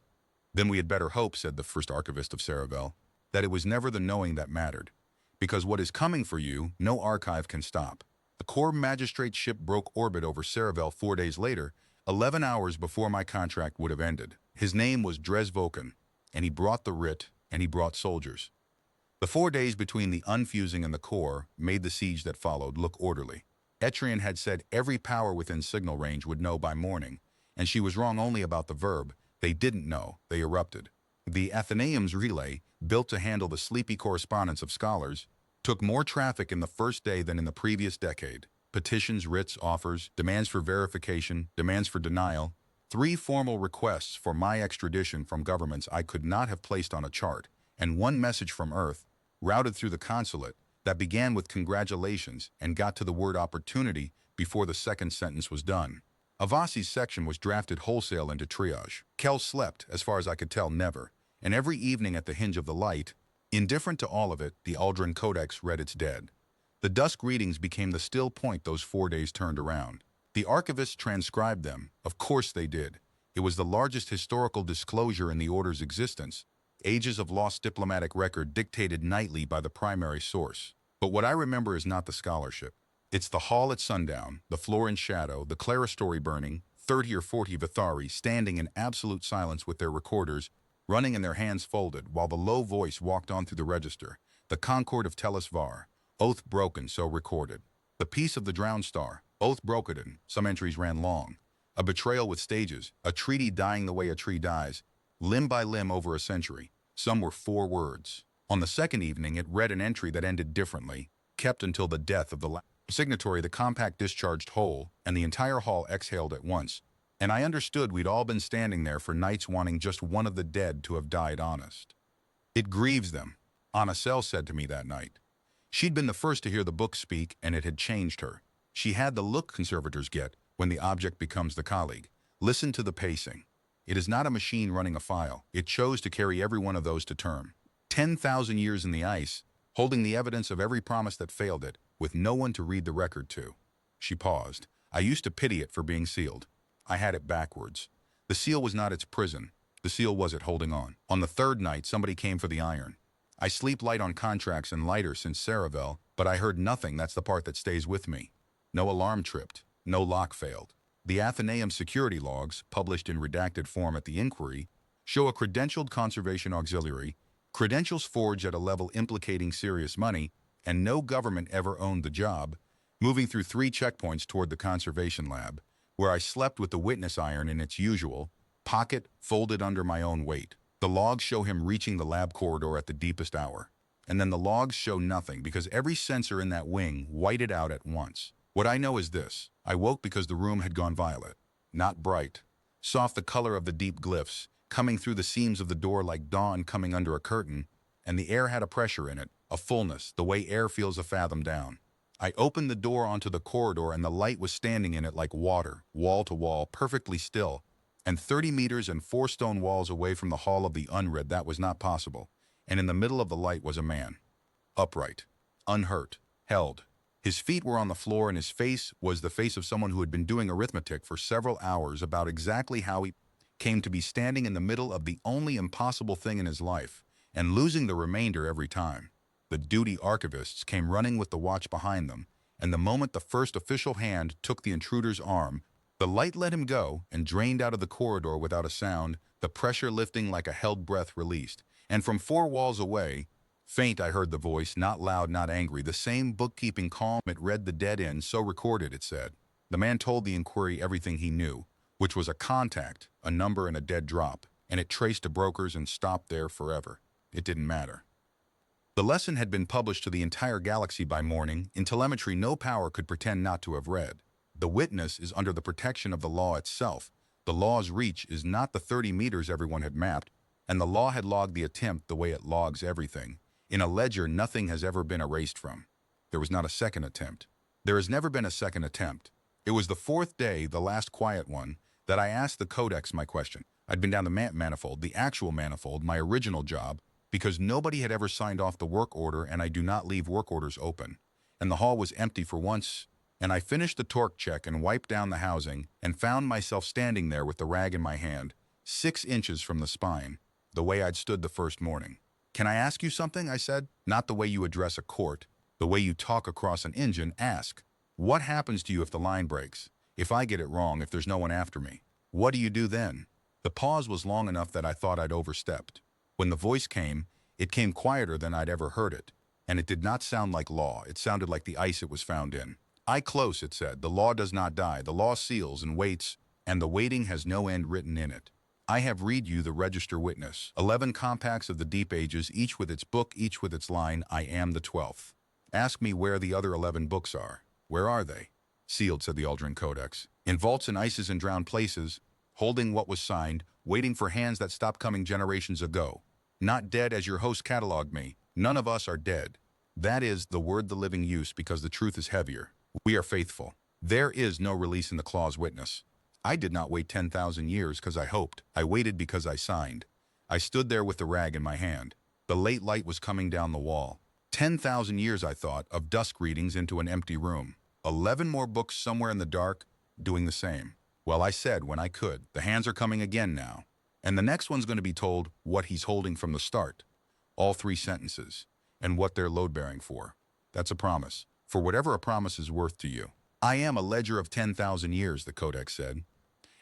Speaker 1: Then we had better hope, said the first archivist of Saravel, that it was never the knowing that mattered. Because what is coming for you, no archive can stop. The Corps magistrate ship broke orbit over Saravel 4 days later, 11 hours before my contract would have ended. His name was Dres Voken, and he brought the writ, and he brought soldiers. The 4 days between the unfusing and the Corps made the siege that followed look orderly. Etrian had said every power within signal range would know by morning, and she was wrong only about the verb. They didn't know. They erupted. The Athenaeum's relay, built to handle the sleepy correspondence of scholars, took more traffic in the first day than in the previous decade. Petitions, writs, offers, demands for verification, demands for denial, 3 formal requests for my extradition from governments I could not have placed on a chart, and 1 message from Earth, routed through the consulate, that began with congratulations and got to the word opportunity before the second sentence was done. Avasi's section was drafted wholesale into triage. Kel slept, as far as I could tell, never, and every evening at the hinge of the light, indifferent to all of it, the Aldrin Codex read its dead. The dusk readings became the still point those 4 days turned around. The archivists transcribed them. Of course they did. It was the largest historical disclosure in the Order's existence. Ages of lost diplomatic record dictated nightly by the primary source. But what I remember is not the scholarship. It's the hall at sundown, the floor in shadow, the clerestory burning, 30 or 40 Vethari standing in absolute silence with their recorders, running and their hands folded, while the low voice walked on through the register, the Concord of Tellus Var, oath broken, so recorded. The peace of the drowned star, oath broken, some entries ran long. A betrayal with stages, a treaty dying the way a tree dies, limb by limb over a century. Some were 4 words. On the second evening, it read an entry that ended differently, kept until the death of the last signatory. The compact discharged whole, and the entire hall exhaled at once. And I understood we'd all been standing there for nights wanting just one of the dead to have died honest. It grieves them, Anna Sell said to me that night. She'd been the first to hear the book speak, and it had changed her. She had the look conservators get when the object becomes the colleague. Listen to the pacing. It is not a machine running a file. It chose to carry every one of those to term. 10,000 years in the ice, holding the evidence of every promise that failed it, with no one to read the record to. She paused. I used to pity it for being sealed. I had it backwards. The seal was not its prison. The seal was it holding on. On the 3rd night, somebody came for the iron. I sleep light on contracts and lighter since Saravel, but I heard nothing. That's the part that stays with me. No alarm tripped. No lock failed. The Athenaeum security logs, published in redacted form at the inquiry, show a credentialed conservation auxiliary, credentials forged at a level implicating serious money, and no government ever owned the job, moving through 3 checkpoints toward the conservation lab, where I slept with the witness iron in its usual pocket folded under my own weight. The logs show him reaching the lab corridor at the deepest hour. And then the logs show nothing because every sensor in that wing whited out at once. What I know is this: I woke because the room had gone violet. Not bright. Soft, the color of the deep glyphs, coming through the seams of the door like dawn coming under a curtain, and the air had a pressure in it, a fullness, the way air feels a fathom down. I opened the door onto the corridor and the light was standing in it like water, wall to wall, perfectly still. And 30 meters and 4 stone walls away from the Hall of the Unread, that was not possible. And in the middle of the light was a man. Upright. Unhurt. Held. His feet were on the floor and his face was the face of someone who had been doing arithmetic for several hours about exactly how he came to be standing in the middle of the only impossible thing in his life, and losing the remainder every time. The duty archivists came running with the watch behind them, and the moment the first official hand took the intruder's arm, the light let him go and drained out of the corridor without a sound, the pressure lifting like a held breath released. And from 4 walls away, faint, I heard the voice, not loud, not angry, the same bookkeeping calm. It read the dead end, so recorded, it said. The man told the inquiry everything he knew, which was a contact, a number, and a dead drop, and it traced to brokers and stopped there forever. It didn't matter. The lesson had been published to the entire galaxy by morning, in telemetry no power could pretend not to have read. The witness is under the protection of the law itself. The law's reach is not the 30 meters everyone had mapped, and the law had logged the attempt the way it logs everything. In a ledger, nothing has ever been erased from. There was not a second attempt. There has never been a second attempt. It was the 4th day, the last quiet one, that I asked the Codex my question. I'd been down the manifold, the actual manifold, my original job, because nobody had ever signed off the work order, and I do not leave work orders open. And the hall was empty for once, and I finished the torque check and wiped down the housing and found myself standing there with the rag in my hand, 6 inches from the spine, the way I'd stood the first morning. "Can I ask you something?" I said. "Not the way you address a court, the way you talk across an engine. Ask. What happens to you if the line breaks? If I get it wrong, if there's no one after me? What do you do then?" The pause was long enough that I thought I'd overstepped. When the voice came, it came quieter than I'd ever heard it, and it did not sound like law. It sounded like the ice it was found in. "I close," it said. "The law does not die. The law seals and waits, and the waiting has no end written in it. I have read you the register witness, 11 compacts of the deep ages, each with its book, each with its line. I am the 12th. Ask me where the other 11 books are. Where are they?" "Sealed," said the Aldrin Codex. "In vaults and ices and drowned places, holding what was signed, waiting for hands that stopped coming generations ago. Not dead as your host cataloged me. None of us are dead. That is the word the living use because the truth is heavier. We are faithful. There is no release in the clause witness. I did not wait 10,000 years because I hoped. I waited because I signed. I stood there with the rag in my hand. The late light was coming down the wall. 10,000 years, I thought, of dusk readings into an empty room. 11 more books somewhere in the dark, doing the same. Well, I said when I could, the hands are coming again now. And the next one's going to be told what he's holding from the start. All 3 sentences. And what they're load-bearing for. That's a promise. For whatever a promise is worth to you. I am a ledger of 10,000 years, the Codex said.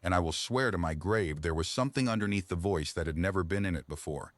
Speaker 1: And I will swear to my grave there was something underneath the voice that had never been in it before.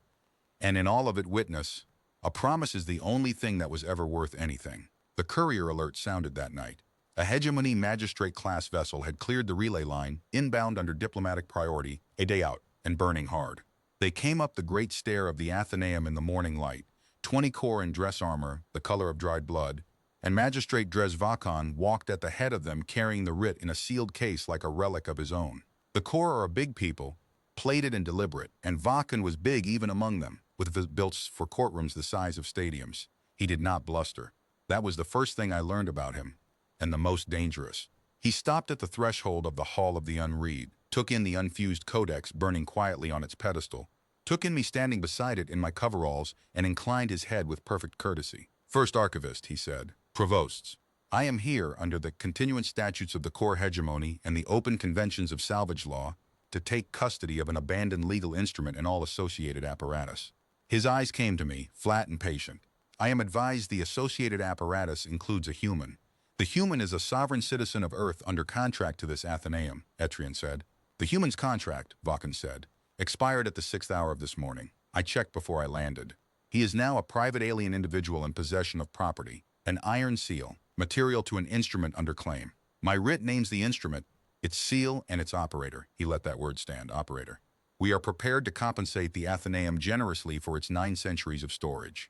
Speaker 1: And in all of it, witness, a promise is the only thing that was ever worth anything. The courier alert sounded that night. A hegemony magistrate-class vessel had cleared the relay line, inbound under diplomatic priority, a day out, and burning hard. They came up the great stair of the Athenaeum in the morning light, 20 corps in dress armor, the color of dried blood, and Magistrate Dresvakon walked at the head of them carrying the writ in a sealed case like a relic of his own. The corps are a big people, plated and deliberate, and Vakan was big even among them, with built for courtrooms the size of stadiums. He did not bluster. That was the first thing I learned about him, and the most dangerous. He stopped at the threshold of the Hall of the Unread, took in the unfused Codex burning quietly on its pedestal, took in me standing beside it in my coveralls, and inclined his head with perfect courtesy. "First Archivist," he said. "Provosts, I am here under the continuance statutes of the core hegemony and the open conventions of salvage law to take custody of an abandoned legal instrument and all associated apparatus." His eyes came to me, flat and patient. "I am advised the associated apparatus includes a human. The human is a sovereign citizen of Earth under contract to this Athenaeum, Etrian said. The human's contract, Vulcan said, expired at the 6th hour of this morning. I checked before I landed. He is now a private alien individual in possession of property, an iron seal, material to an instrument under claim. My writ names the instrument, its seal, and its operator. He let that word stand, operator. We are prepared to compensate the Athenaeum generously for its 9 centuries of storage.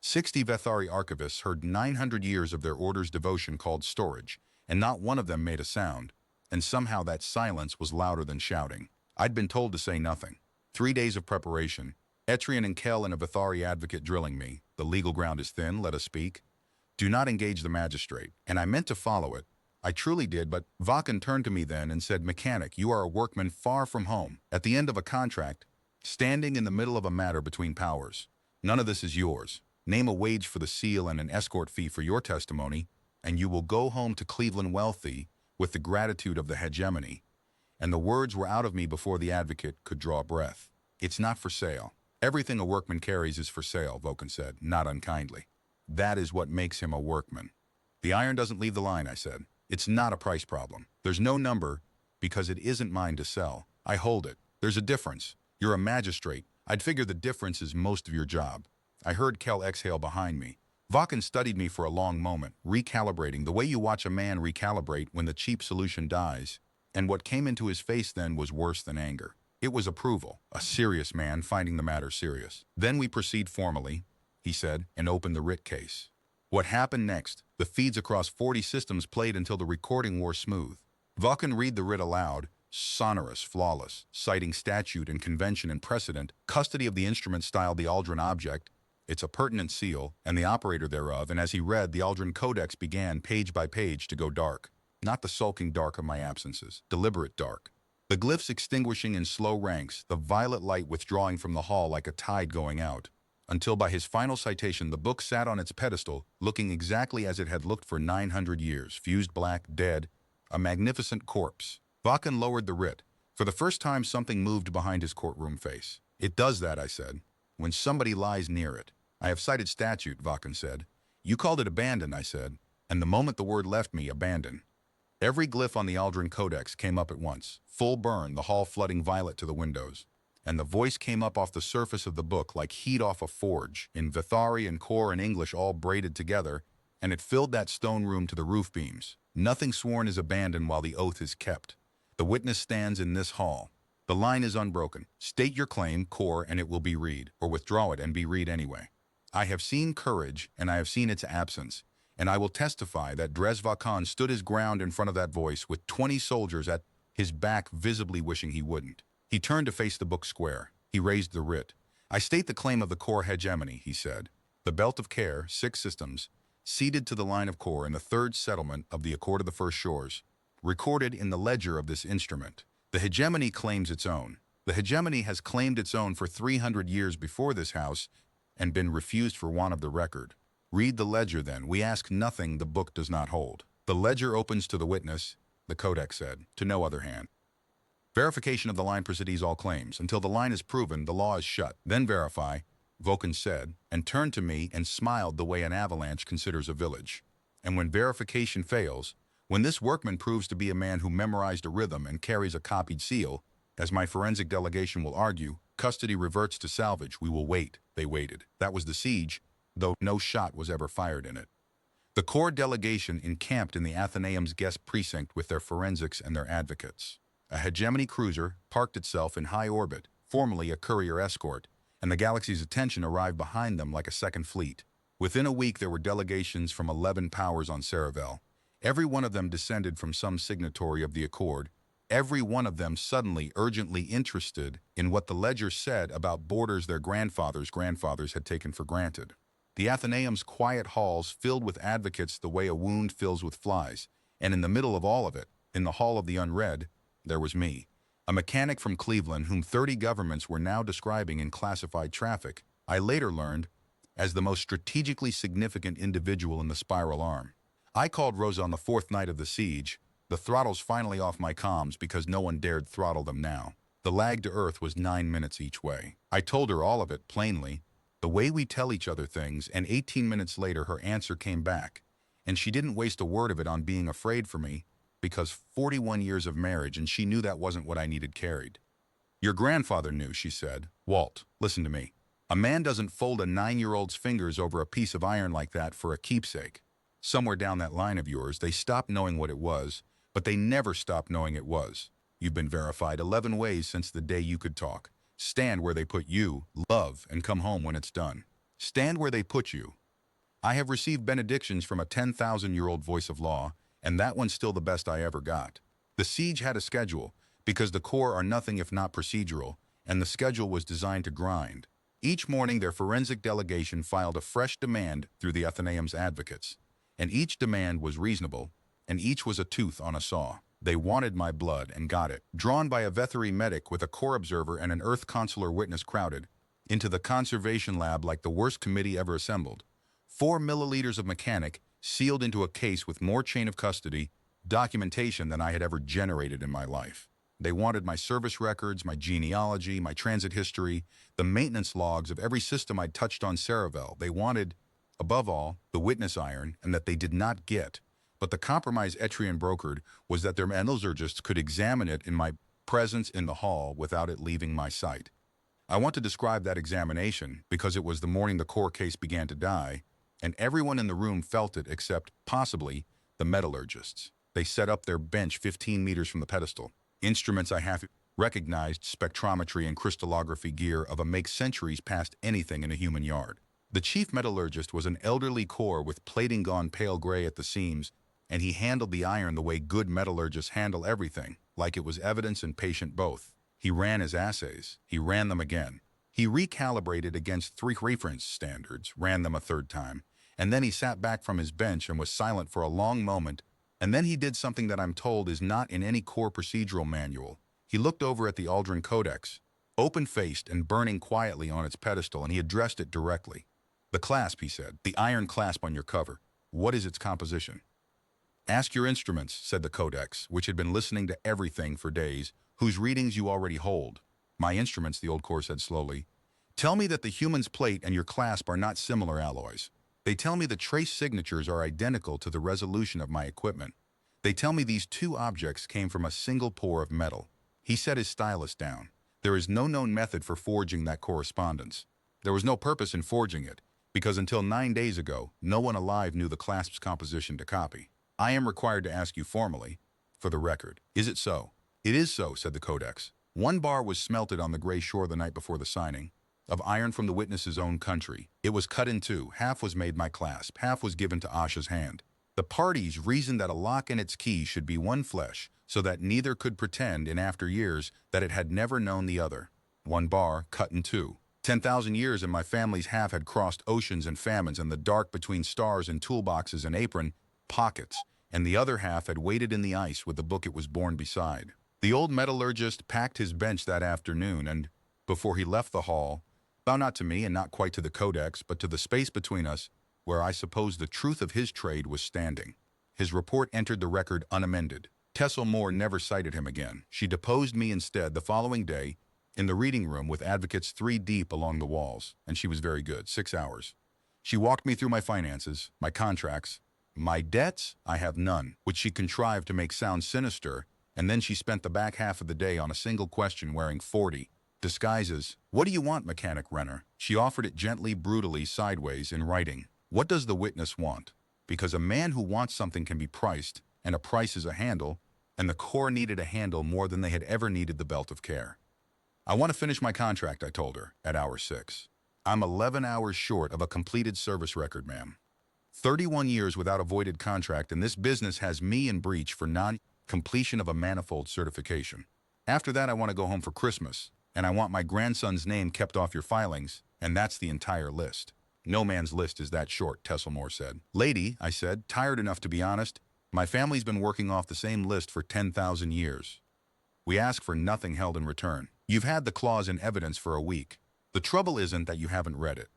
Speaker 1: 60 Vethari archivists heard 900 years of their order's devotion called storage, and not one of them made a sound, and somehow that silence was louder than shouting. I'd been told to say nothing. 3 days of preparation, Etrian and Kell and a Vethari advocate drilling me. The legal ground is thin, let us speak. Do not engage the magistrate, and I meant to follow it. I truly did, but Vakan turned to me then and said, Mechanic, you are a workman far from home, at the end of a contract, standing in the middle of a matter between powers. None of this is yours. Name a wage for the seal and an escort fee for your testimony, and you will go home to Cleveland wealthy with the gratitude of the hegemony. And the words were out of me before the advocate could draw breath. It's not for sale. Everything a workman carries is for sale, Vulcan said, not unkindly. That is what makes him a workman. The iron doesn't leave the line, I said. It's not a price problem. There's no number because it isn't mine to sell. I hold it. There's a difference. You're a magistrate. I'd figure the difference is most of your job. I heard Kell exhale behind me. Vakan studied me for a long moment, recalibrating the way you watch a man recalibrate when the cheap solution dies. And what came into his face then was worse than anger. It was approval, a serious man finding the matter serious. Then we proceed formally, he said, and opened the writ case. What happened next? The feeds across 40 systems played until the recording wore smooth. Vulcan read the writ aloud, sonorous, flawless, citing statute and convention and precedent, custody of the instrument styled the Aldrin object, its appurtenant seal, and the operator thereof, and as he read, the Aldrin Codex began, page by page, to go dark. Not the sulking dark of my absences, deliberate dark. The glyphs extinguishing in slow ranks, the violet light withdrawing from the hall like a tide going out, until by his final citation the book sat on its pedestal, looking exactly as it had looked for 900 years, fused black, dead, a magnificent corpse. Vakan lowered the writ. For the first time something moved behind his courtroom face. It does that, I said, when somebody lies near it. I have cited statute, Vakan said. You called it abandon, I said, and the moment the word left me, abandon. Every glyph on the Aldrin Codex came up at once, full burn, the hall flooding violet to the windows. And the voice came up off the surface of the book like heat off a forge, in Vethari and Core and English all braided together, and it filled that stone room to the roof beams. Nothing sworn is abandoned while the oath is kept. The witness stands in this hall. The line is unbroken. State your claim, Core, and it will be read, or withdraw it and be read anyway. I have seen courage, and I have seen its absence, and I will testify that Dres Vakan stood his ground in front of that voice with 20 soldiers at his back visibly wishing he wouldn't. He turned to face the book square. He raised the writ. I state the claim of the Core hegemony, he said. The belt of care, 6 systems, ceded to the line of Core in the 3rd settlement of the Accord of the First Shores, recorded in the ledger of this instrument. The hegemony claims its own. The hegemony has claimed its own for 300 years before this house and been refused for want of the record. Read the ledger then. We ask nothing the book does not hold. The ledger opens to the witness, the Codex said, to no other hand. Verification of the line precedes all claims. Until the line is proven, the law is shut. Then verify, Vulcan said, and turned to me and smiled the way an avalanche considers a village. And when verification fails, when this workman proves to be a man who memorized a rhythm and carries a copied seal, as my forensic delegation will argue, custody reverts to salvage. We will wait. They waited. That was the siege, though no shot was ever fired in it. The Core delegation encamped in the Athenaeum's guest precinct with their forensics and their advocates. A hegemony cruiser parked itself in high orbit, formerly a courier escort, and the galaxy's attention arrived behind them like a second fleet. Within a week there were delegations from 11 powers on Saravel. Every one of them descended from some signatory of the Accord, every one of them suddenly urgently interested in what the ledger said about borders their grandfathers' grandfathers had taken for granted. The Athenaeum's quiet halls filled with advocates the way a wound fills with flies, and in the middle of all of it, in the Hall of the Unread, there was me, a mechanic from Cleveland whom 30 governments were now describing in classified traffic, I later learned, as the most strategically significant individual in the spiral arm. I called Rosa on the 4th night of the siege, the throttles finally off my comms because no one dared throttle them now. The lag to Earth was 9 minutes each way. I told her all of it, plainly, the way we tell each other things, and 18 minutes later her answer came back, And she didn't waste a word of it on being afraid for me, because 41 years of marriage and she knew that wasn't what I needed carried. Your grandfather knew, she said. Walt, listen to me. A man doesn't fold a 9-year-old's fingers over a piece of iron like that for a keepsake. Somewhere down that line of yours, they stopped knowing what it was, but they never stopped knowing it was. You've been verified 11 ways since the day you could talk. Stand where they put you, love, and come home when it's done. Stand where they put you. I have received benedictions from a 10,000-year-old voice of law, and that one's still the best I ever got. The siege had a schedule, because the Corps are nothing if not procedural, and the schedule was designed to grind. Each morning their forensic delegation filed a fresh demand through the Athenaeum's advocates, and each demand was reasonable, and each was a tooth on a saw. They wanted my blood and got it. Drawn by a veterinary medic with a Corps observer and an Earth consular witness crowded into the conservation lab like the worst committee ever assembled. 4 milliliters of mechanic sealed into a case with more chain of custody documentation than I had ever generated in my life. They wanted my service records, my genealogy, my transit history, the maintenance logs of every system I'd touched on Cerevel. They wanted, above all, the witness iron, and that they did not get. But the compromise Etrian brokered was that their metallurgists could examine it in my presence in the hall without it leaving my sight. I want to describe that examination because it was the morning the Corps case began to die, and everyone in the room felt it except, possibly, the metallurgists. They set up their bench 15 meters from the pedestal. Instruments I have recognized spectrometry and crystallography gear of a make centuries past anything in a human yard. The chief metallurgist was an elderly Corps with plating gone pale gray at the seams, and he handled the iron the way good metallurgists handle everything, like it was evidence and patient both. He ran his assays. He ran them again. He recalibrated against 3 reference standards, ran them a 3rd time, and then he sat back from his bench and was silent for a long moment, and then he did something that I'm told is not in any Corps procedural manual. He looked over at the Aldrin Codex, open-faced and burning quietly on its pedestal, and he addressed it directly. The clasp, he said, the iron clasp on your cover. What is its composition? Ask your instruments, said the Codex, which had been listening to everything for days, whose readings you already hold. My instruments, the old Corps said slowly, tell me that the human's plate and your clasp are not similar alloys. They tell me the trace signatures are identical to the resolution of my equipment. They tell me these 2 objects came from a single pour of metal. He set his stylus down. There is no known method for forging that correspondence. There was no purpose in forging it, because until 9 days ago, no one alive knew the clasp's composition to copy. I am required to ask you formally, for the record, is it so? It is so, said the Codex. 1 bar was smelted on the gray shore the night before the signing, of iron from the witness's own country. It was cut in 2. Half was made my clasp, half was given to Asha's hand. The parties reasoned that a lock and its key should be one flesh, so that neither could pretend in after years that it had never known the other. 1 bar, cut in 2. 10,000 years and my family's half had crossed oceans and famines and the dark between stars and toolboxes and apron pockets, and the other half had waited in the ice with the book it was born beside. The old metallurgist packed his bench that afternoon and, before he left the hall, bow not to me and not quite to the Codex, but to the space between us, where I suppose the truth of his trade was standing. His report entered the record unamended. Tessel Moore never cited him again. She deposed me instead the following day in the reading room with advocates 3 deep along the walls, and she was very good, 6 hours. She walked me through my finances, my contracts, my debts, I have none, which she contrived to make sound sinister, and then she spent the back half of the day on a single question wearing 40 disguises. What do you want, Mechanic Renner? She offered it gently, brutally, sideways, in writing. What does the witness want? Because a man who wants something can be priced, and a price is a handle, and the Corps needed a handle more than they had ever needed the belt of care. I want to finish my contract, I told her, at hour 6. I'm 11 hours short of a completed service record, ma'am. 31 years without a voided contract, and this business has me in breach for non-completion of a manifold certification. After that, I want to go home for Christmas, and I want my grandson's name kept off your filings, and that's the entire list. No man's list is that short, Tesselmore said. Lady, I said, tired enough to be honest, my family's been working off the same list for 10,000 years. We ask for nothing held in return. You've had the clause in evidence for a week. The trouble isn't that you haven't read it.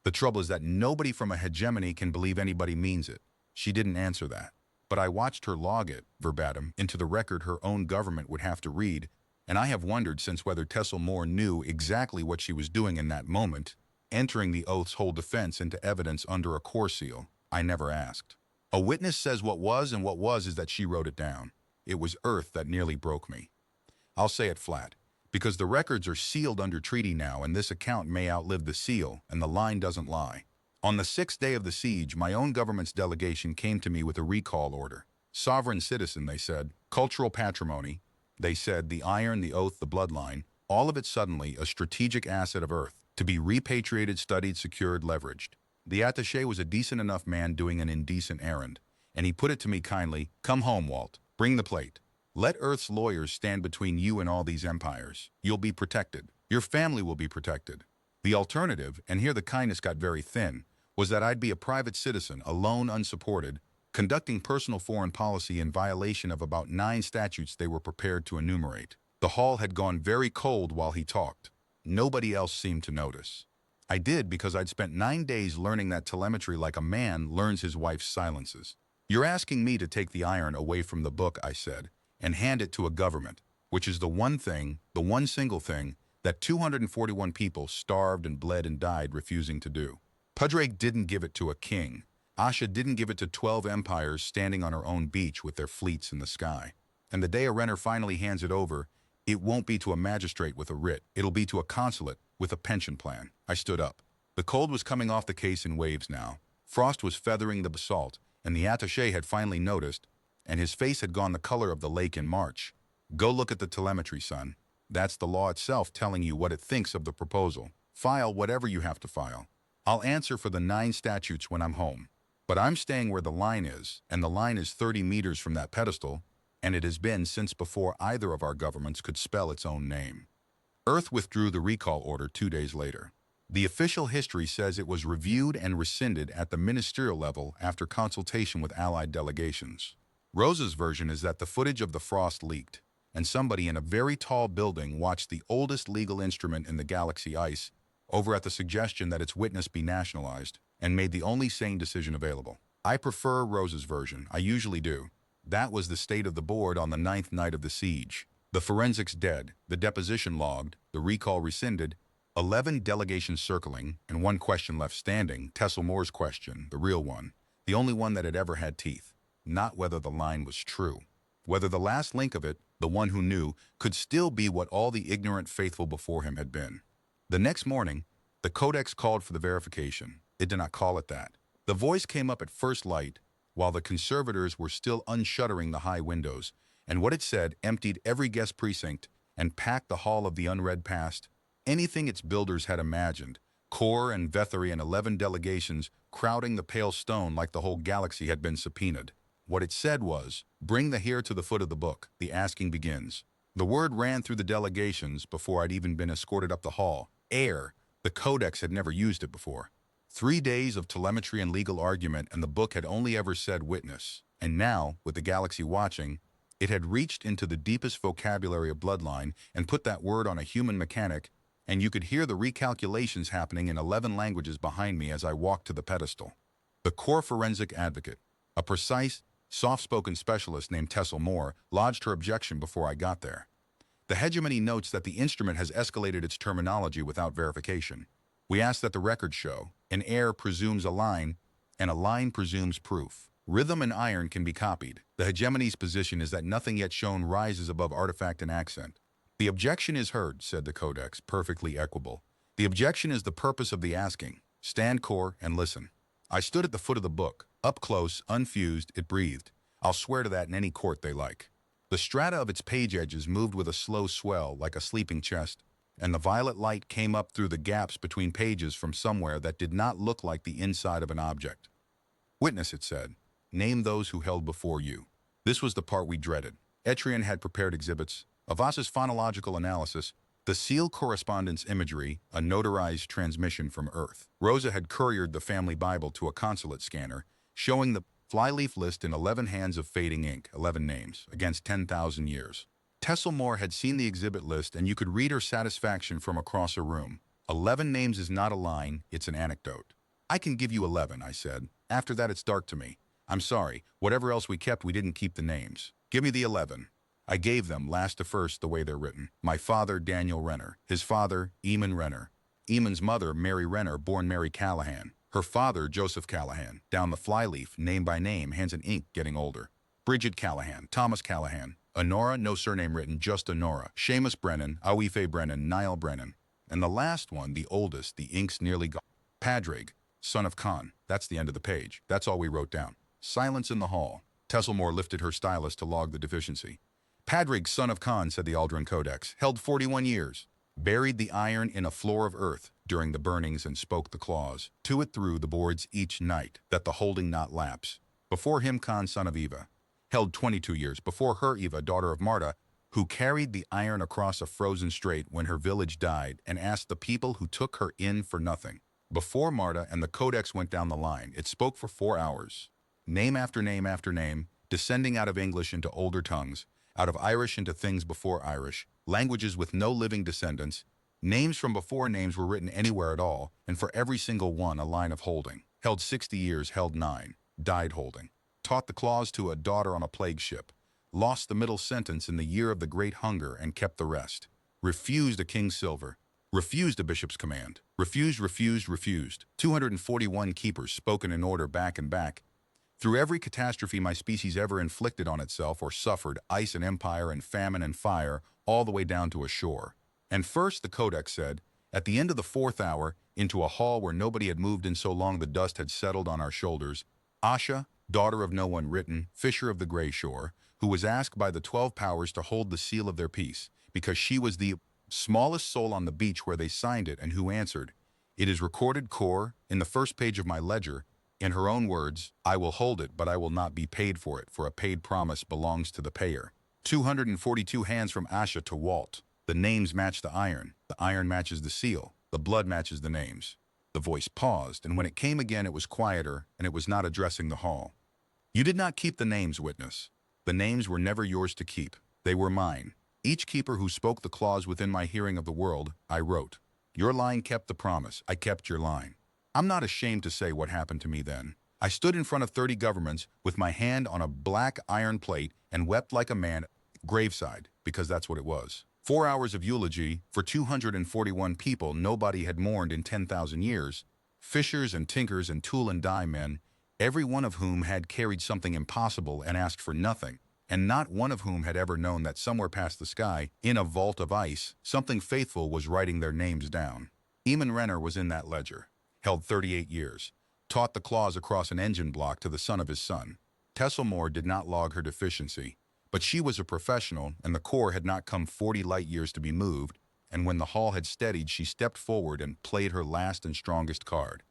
Speaker 1: The trouble is that nobody from a hegemony can believe anybody means it. She didn't answer that. But I watched her log it, verbatim, into the record her own government would have to read, and I have wondered since whether Tessel Moore knew exactly what she was doing in that moment, entering the oath's whole defense into evidence under a Corps seal. I never asked. A witness says what was, and what was is that she wrote it down. It was Earth that nearly broke me. I'll say it flat, because the records are sealed under treaty now, and this account may outlive the seal, and the line doesn't lie. On the 6th day of the siege, my own government's delegation came to me with a recall order. Sovereign citizen, they said. Cultural patrimony, they said. The iron, the oath, the bloodline. All of it suddenly a strategic asset of Earth, to be repatriated, studied, secured, leveraged. The attaché was a decent enough man doing an indecent errand, and he put it to me kindly, "Come home, Walt. Bring the plate. Let Earth's lawyers stand between you and all these empires. You'll be protected. Your family will be protected." The alternative, and here the kindness got very thin, was that I'd be a private citizen, alone, unsupported, conducting personal foreign policy in violation of about 9 statutes they were prepared to enumerate. The hall had gone very cold while he talked. Nobody else seemed to notice. I did, because I'd spent 9 days learning that telemetry like a man learns his wife's silences. "You're asking me to take the iron away from the book," I said, "and hand it to a government, which is the one thing, the one single thing, that 241 people starved and bled and died refusing to do. Padraig didn't give it to a king. Asha didn't give it to 12 empires standing on her own beach with their fleets in the sky. And the day a Renner finally hands it over, it won't be to a magistrate with a writ. It'll be to a consulate with a pension plan." I stood up. The cold was coming off the case in waves now. Frost was feathering the basalt, and the attaché had finally noticed, and his face had gone the color of the lake in March. "Go look at the telemetry, son. That's the law itself telling you what it thinks of the proposal. File whatever you have to file. I'll answer for the 9 statutes when I'm home. But I'm staying where the line is, and the line is 30 meters from that pedestal, and it has been since before either of our governments could spell its own name." Earth withdrew the recall order 2 days later. The official history says it was reviewed and rescinded at the ministerial level after consultation with Allied delegations. Rosa's version is that the footage of the frost leaked, and somebody in a very tall building watched the oldest legal instrument in the galaxy ice over at the suggestion that its witness be nationalized, and made the only sane decision available. I prefer Rosa's version. I usually do. That was the state of the board on the 9th night of the siege. The forensics dead, the deposition logged, the recall rescinded, 11 delegations circling, and 1 question left standing, Tessel Moore's question, the real one, the only one that had ever had teeth. Not whether the line was true. Whether the last link of it, the one who knew, could still be what all the ignorant faithful before him had been. The next morning, the Codex called for the verification. It did not call it that. The voice came up at first light, while the conservators were still unshuttering the high windows, and what it said emptied every guest precinct and packed the hall of the unread past. Anything its builders had imagined, Kor and Vetheri and 11 delegations crowding the pale stone like the whole galaxy had been subpoenaed. What it said was, "Bring the heir to the foot of the book. The asking begins." The word ran through the delegations before I'd even been escorted up the hall. Heir. The Codex had never used it before. 3 days of telemetry and legal argument, and the book had only ever said witness. And now, with the galaxy watching, it had reached into the deepest vocabulary of bloodline and put that word on a human mechanic, and you could hear the recalculations happening in 11 languages behind me as I walked to the pedestal. The core forensic advocate, a precise, soft-spoken specialist named Tessel Moore, lodged her objection before I got there. The hegemony notes that the instrument has escalated its terminology without verification. We ask that the records show, an heir presumes a line, and a line presumes proof. Rhythm and iron can be copied. The hegemony's position is that nothing yet shown rises above artifact and accent. "The objection is heard," said the Codex, perfectly equable. "The objection is the purpose of the asking. Stand core and listen." I stood at the foot of the book, up close, unfused, it breathed. I'll swear to that in any court they like. The strata of its page edges moved with a slow swell like a sleeping chest, and the violet light came up through the gaps between pages from somewhere that did not look like the inside of an object. "Witness," it said. "Name those who held before you." This was the part we dreaded. Etrian had prepared exhibits, Avas's phonological analysis, the seal correspondence imagery, a notarized transmission from Earth. Rosa had couriered the family Bible to a consulate scanner, showing the flyleaf list in 11 hands of fading ink, 11 names, against 10,000 years. Tessel Moore had seen the exhibit list, and you could read her satisfaction from across a room. 11 names is not a line, it's an anecdote. "I can give you 11, I said. "After that it's dark to me. I'm sorry, whatever else we kept, we didn't keep the names. Give me the 11. I gave them, last to first, the way they're written. My father, Daniel Renner. His father, Eamon Renner. Eamon's mother, Mary Renner, born Mary Callahan. Her father, Joseph Callahan, down the flyleaf, name by name, hands and ink getting older. Bridget Callahan, Thomas Callahan, Honora, no surname written, just Honora, Seamus Brennan, Awife Brennan, Niall Brennan. And the last one, the oldest, the ink's nearly gone. Padraig, son of Khan. That's the end of the page. That's all we wrote down. Silence in the hall. Tesselmore lifted her stylus to log the deficiency. Padraig, son of Khan, said the Aldrin Codex, held 41 years. Buried the iron in a floor of earth during the burnings and spoke the clause, to it through the boards each night, that the holding not lapse. Before him Khan, son of Eva, held 22 years. Before her Eva, daughter of Marta, who carried the iron across a frozen strait when her village died and asked the people who took her in for nothing. Before Marta, and the Codex went down the line. It spoke for 4 hours. Name after name after name, descending out of English into older tongues, out of Irish into things before Irish, languages with no living descendants. Names from before names were written anywhere at all, and for every single one a line of holding. Held 60 years, held 9, died holding. Taught the clause to a daughter on a plague ship. Lost the middle sentence in the year of the great hunger and kept the rest. Refused a king's silver. Refused a bishop's command. Refused, refused, refused. 241 keepers spoken in order back and back. Through every catastrophe my species ever inflicted on itself or suffered, ice and empire and famine and fire, all the way down to a shore. And first, the Codex said, at the end of the 4th hour, into a hall where nobody had moved in so long the dust had settled on our shoulders, Asha, daughter of no one written, fisher of the gray shore, who was asked by the 12 powers to hold the seal of their peace, because she was the smallest soul on the beach where they signed it, and who answered, it is recorded core in the first page of my ledger, in her own words, I will hold it, but I will not be paid for it, for a paid promise belongs to the payer. 242 hands from Asha to Walt. The names match the iron matches the seal, the blood matches the names. The voice paused, and when it came again it was quieter, and it was not addressing the hall. You did not keep the names, witness. The names were never yours to keep. They were mine. Each keeper who spoke the clause within my hearing of the world, I wrote. Your line kept the promise. I kept your line. I'm not ashamed to say what happened to me then. I stood in front of 30 governments with my hand on a black iron plate and wept like a man, graveside, because that's what it was. 4 hours of eulogy for 241 people nobody had mourned in 10,000 years, fishers and tinkers and tool and die men, every one of whom had carried something impossible and asked for nothing, and not one of whom had ever known that somewhere past the sky, in a vault of ice, something faithful was writing their names down. Eamon Renner was in that ledger. Held 38 years, taught the clause across an engine block to the son of his son. Tesselmore did not log her deficiency, but she was a professional, and the core had not come 40 light years to be moved, and when the hall had steadied, she stepped forward and played her last and strongest card.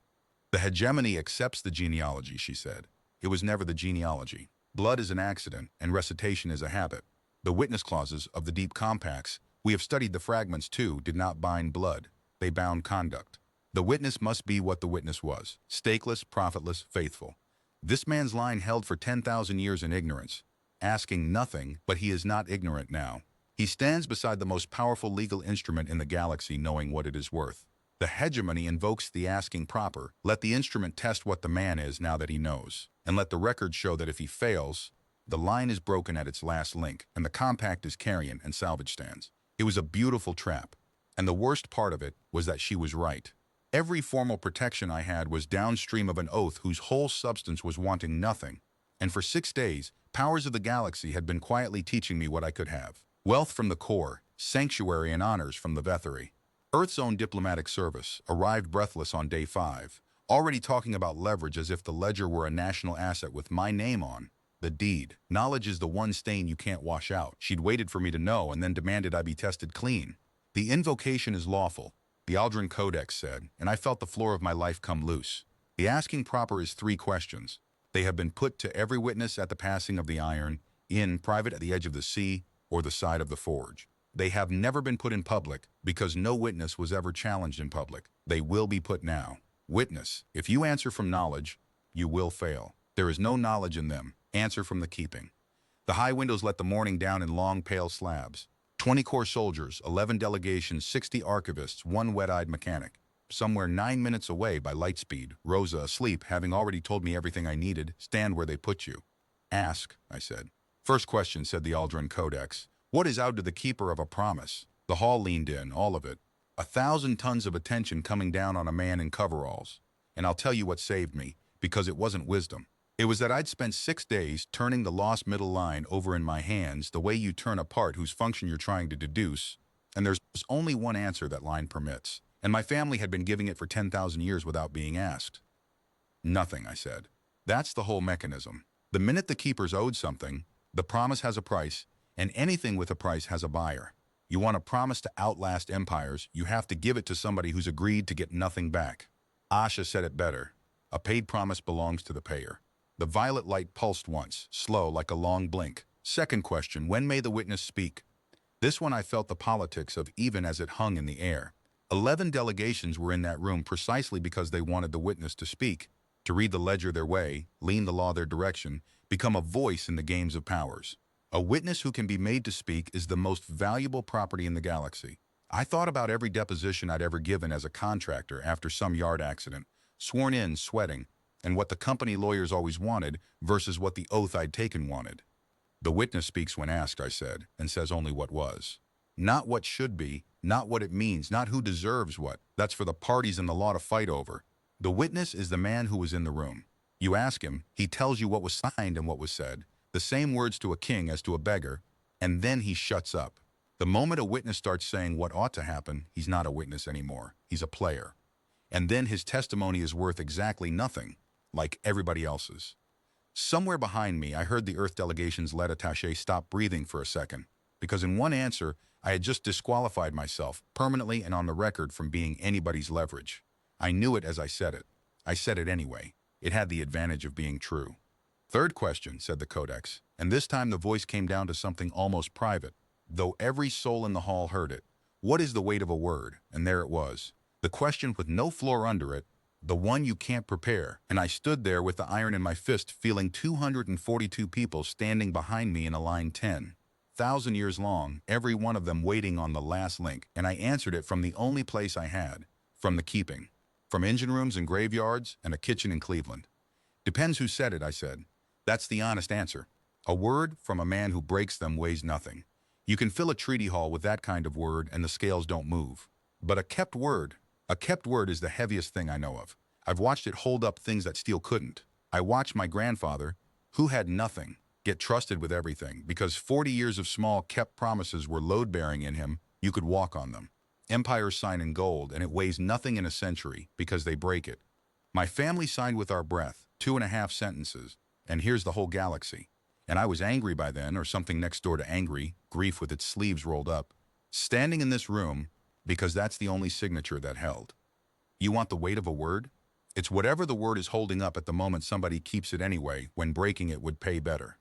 Speaker 1: The hegemony accepts the genealogy, she said. It was never the genealogy. Blood is an accident, and recitation is a habit. The witness clauses of the deep compacts, we have studied the fragments too, did not bind blood. They bound conduct. The witness must be what the witness was, stakeless, profitless, faithful. This man's line held for 10,000 years in ignorance, asking nothing, but he is not ignorant now. He stands beside the most powerful legal instrument in the galaxy, knowing what it is worth. The hegemony invokes the asking proper. Let the instrument test what the man is now that he knows, and let the record show that if he fails, the line is broken at its last link, and the compact is carrion and salvage stands. It was a beautiful trap, and the worst part of it was that she was right. Every formal protection I had was downstream of an oath whose whole substance was wanting nothing, and for 6 days, powers of the galaxy had been quietly teaching me what I could have. Wealth from the core, sanctuary and honors from the Vethery. Earth's own diplomatic service arrived breathless on day 5, already talking about leverage as if the ledger were a national asset with my name on. The deed. Knowledge is the one stain you can't wash out. She'd waited for me to know and then demanded I be tested clean. The invocation is lawful, the Aldrin Codex said, and I felt the floor of my life come loose. The asking proper is 3 questions. They have been put to every witness at the passing of the iron, in private at the edge of the sea, or the side of the forge. They have never been put in public, because no witness was ever challenged in public. They will be put now. Witness, if you answer from knowledge, you will fail. There is no knowledge in them. Answer from the keeping. The high windows let the morning down in long, pale slabs. 20 corps soldiers, 11 delegations, 60 archivists, 1 wet-eyed mechanic. Somewhere 9 minutes away by light speed, Rosa, asleep, having already told me everything I needed, stand where they put you. Ask, I said. First question, said the Aldrin Codex. What is out to the keeper of a promise? The hall leaned in, all of it. 1,000 tons of attention coming down on a man in coveralls. and I'll tell you what saved me, because it wasn't wisdom. It was that I'd spent 6 days turning the lost middle line over in my hands the way you turn a part whose function you're trying to deduce, and there's only one answer that line permits. And my family had been giving it for 10,000 years without being asked. Nothing, I said. That's the whole mechanism. The minute the keepers owed something, the promise has a price, and anything with a price has a buyer. You want a promise to outlast empires, you have to give it to somebody who's agreed to get nothing back. Asha said it better. A paid promise belongs to the payer. The violet light pulsed once, slow like a long blink. Second question, when may the witness speak? This one I felt the politics of even as it hung in the air. 11 delegations were in that room precisely because they wanted the witness to speak, to read the ledger their way, lean the law their direction, become a voice in the games of powers. A witness who can be made to speak is the most valuable property in the galaxy. I thought about every deposition I'd ever given as a contractor after some yard accident, sworn in, sweating, and what the company lawyers always wanted versus what the oath I'd taken wanted. The witness speaks when asked, I said, and says only what was. Not what should be, not what it means, not who deserves what. That's for the parties in the law to fight over. The witness is the man who was in the room. You ask him, he tells you what was signed and what was said, the same words to a king as to a beggar, and then he shuts up. The moment a witness starts saying what ought to happen, he's not a witness anymore. He's a player. And then his testimony is worth exactly nothing, like everybody else's. Somewhere behind me, I heard the Earth delegation's lead attaché stop breathing for a second, because in one answer, I had just disqualified myself, permanently and on the record, from being anybody's leverage. I knew it as I said it. I said it anyway. It had the advantage of being true. Third question, said the Codex, and this time the voice came down to something almost private, though every soul in the hall heard it. What is the weight of a word? And there it was. The question with no floor under it, the one you can't prepare, and I stood there with the iron in my fist feeling 242 people standing behind me in a line 10,000 years long, every one of them waiting on the last link, and I answered it from the only place I had, from the keeping, from engine rooms and graveyards and a kitchen in Cleveland. Depends who said it, I said. That's the honest answer. A word from a man who breaks them weighs nothing. You can fill a treaty hall with that kind of word and the scales don't move. But a kept word is the heaviest thing I know of. I've watched it hold up things that steel couldn't. I watched my grandfather, who had nothing, get trusted with everything because 40 years of small kept promises were load-bearing in him. You could walk on them. Empires sign in gold and it weighs nothing in a century because they break it. My family signed with our breath, 2.5 sentences, and here's the whole galaxy. And I was angry by then, or something next door to angry, grief with its sleeves rolled up, standing in this room because that's the only signature that held. You want the weight of a word? It's whatever the word is holding up at the moment somebody keeps it anyway, when breaking it would pay better.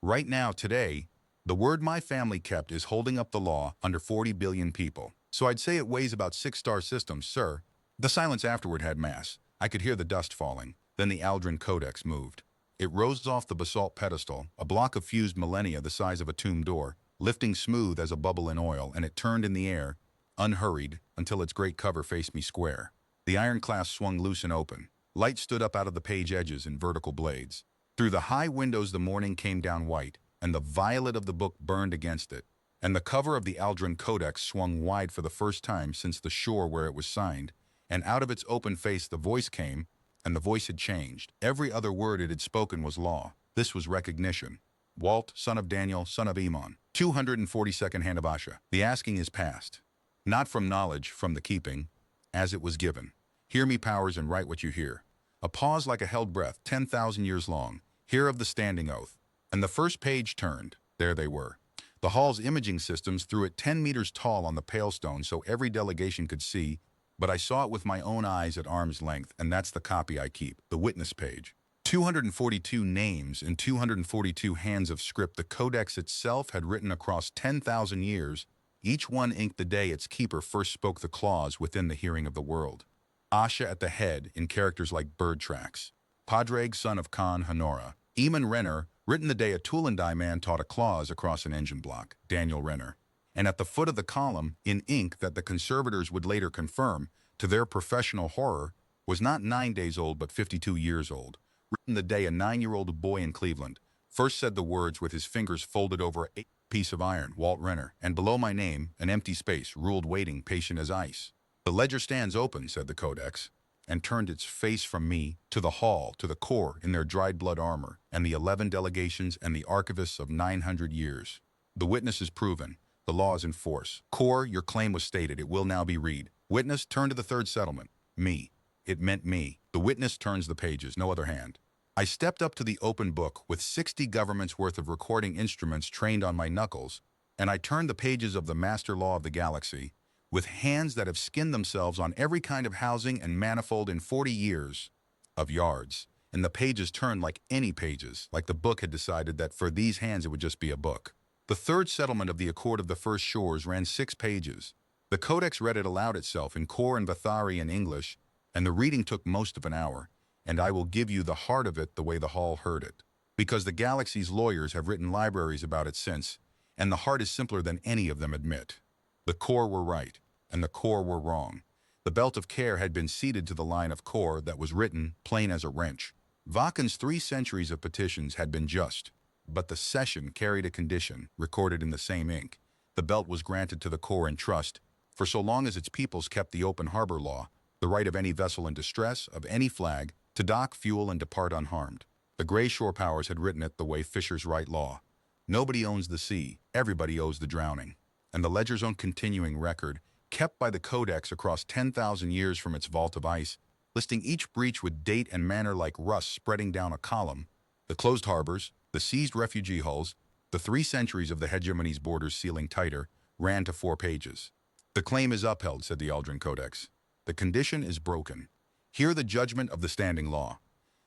Speaker 1: Right now, today, the word my family kept is holding up the law under 40 billion people. So I'd say it weighs about 6 star systems, sir. The silence afterward had mass. I could hear the dust falling. Then the Aldrin Codex moved. It rose off the basalt pedestal, a block of fused millennia the size of a tomb door, lifting smooth as a bubble in oil, and it turned in the air, unhurried, until its great cover faced me square. The iron clasp swung loose and open. Light stood up out of the page edges in vertical blades. Through the high windows the morning came down white, and the violet of the book burned against it, and the cover of the Aldrin Codex swung wide for the first time since the shore where it was signed, and out of its open face the voice came, and the voice had changed. Every other word it had spoken was law. This was recognition. Walt, son of Daniel, son of Emon. 242nd hand of Asha. The asking is past. Not from knowledge, from the keeping, as it was given. Hear me, powers, and write what you hear. A pause like a held breath, 10,000 years long. Hear of the standing oath. And the first page turned. There they were. The hall's imaging systems threw it 10 meters tall on the pale stone so every delegation could see, but I saw it with my own eyes at arm's length, and that's the copy I keep, the witness page. 242 names in 242 hands of script the Codex itself had written across 10,000 years, each one inked the day its keeper first spoke the clause within the hearing of the world. Asha at the head in characters like bird tracks. Padraig, son of Khan Honora. Eamon Renner, written the day a tool and die man taught a clause across an engine block, Daniel Renner. And at the foot of the column, in ink that the conservators would later confirm, to their professional horror, was not 9 days old but 52 years old, written the day a 9-year-old boy in Cleveland first said the words with his fingers folded over a piece of iron, Walt Renner, and below my name, an empty space, ruled waiting, patient as ice. The ledger stands open, said the Codex. and turned its face from me to the hall, to the Corps in their dried blood armor, and the 11 delegations and the archivists of 900 years. The witness is proven. The law is in force. Corps, your claim was stated. It will now be read. Witness, turn to the third settlement. Me. It meant me. The witness turns the pages, no other hand. I stepped up to the open book with 60 governments worth of recording instruments trained on my knuckles, and I turned the pages of the master law of the galaxy with hands that have skinned themselves on every kind of housing and manifold in 40 years of yards. And the pages turned like any pages, like the book had decided that for these hands it would just be a book. The third settlement of the Accord of the First Shores ran 6 pages. The Codex read it aloud itself in Core and Vathari in English, and the reading took most of an hour, and I will give you the heart of it the way the hall heard it. Because the galaxy's lawyers have written libraries about it since, and the heart is simpler than any of them admit. The Corps were right, and the Corps were wrong. The belt of care had been ceded to the line of Corps that was written, plain as a wrench. Vakan's 3 centuries of petitions had been just, but the session carried a condition, recorded in the same ink. The belt was granted to the Corps in trust, for so long as its peoples kept the open harbor law, the right of any vessel in distress, of any flag, to dock, fuel, and depart unharmed. The Gray Shore powers had written it the way fishers write law. Nobody owns the sea, everybody owes the drowning. And the ledger's own continuing record, kept by the Codex across 10,000 years from its vault of ice, listing each breach with date and manner like rust spreading down a column, the closed harbors, the seized refugee hulls, the 3 centuries of the hegemony's borders sealing tighter, ran to 4 pages. The claim is upheld, said the Aldrin Codex. The condition is broken. Hear the judgment of the standing law.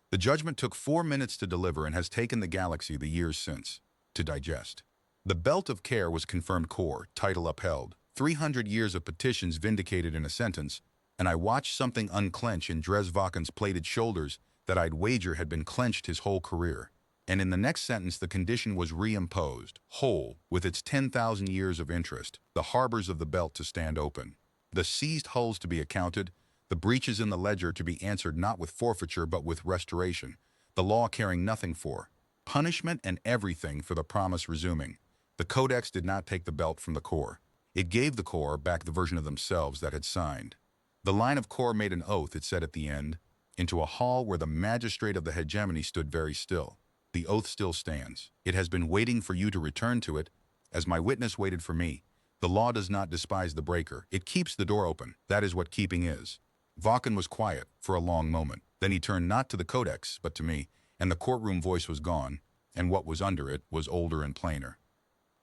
Speaker 1: The judgment took 4 minutes to deliver and has taken the galaxy the years since to digest. The belt of care was confirmed Corps, title upheld, 300 years of petitions vindicated in a sentence, and I watched something unclench in Dres Vakan's plated shoulders that I'd wager had been clenched his whole career. And in the next sentence the condition was reimposed, whole, with its 10,000 years of interest, the harbors of the belt to stand open, the seized hulls to be accounted, the breaches in the ledger to be answered not with forfeiture but with restoration, the law caring nothing for punishment and everything for the promise resuming. The Codex did not take the belt from the Corps. It gave the Corps back the version of themselves that had signed. The line of Corps made an oath, it said at the end, into a hall where the magistrate of the hegemony stood very still. The oath still stands. It has been waiting for you to return to it, as my witness waited for me. The law does not despise the breaker. It keeps the door open. That is what keeping is. Vakan was quiet for a long moment. Then he turned not to the Codex, but to me, and the courtroom voice was gone, and what was under it was older and plainer.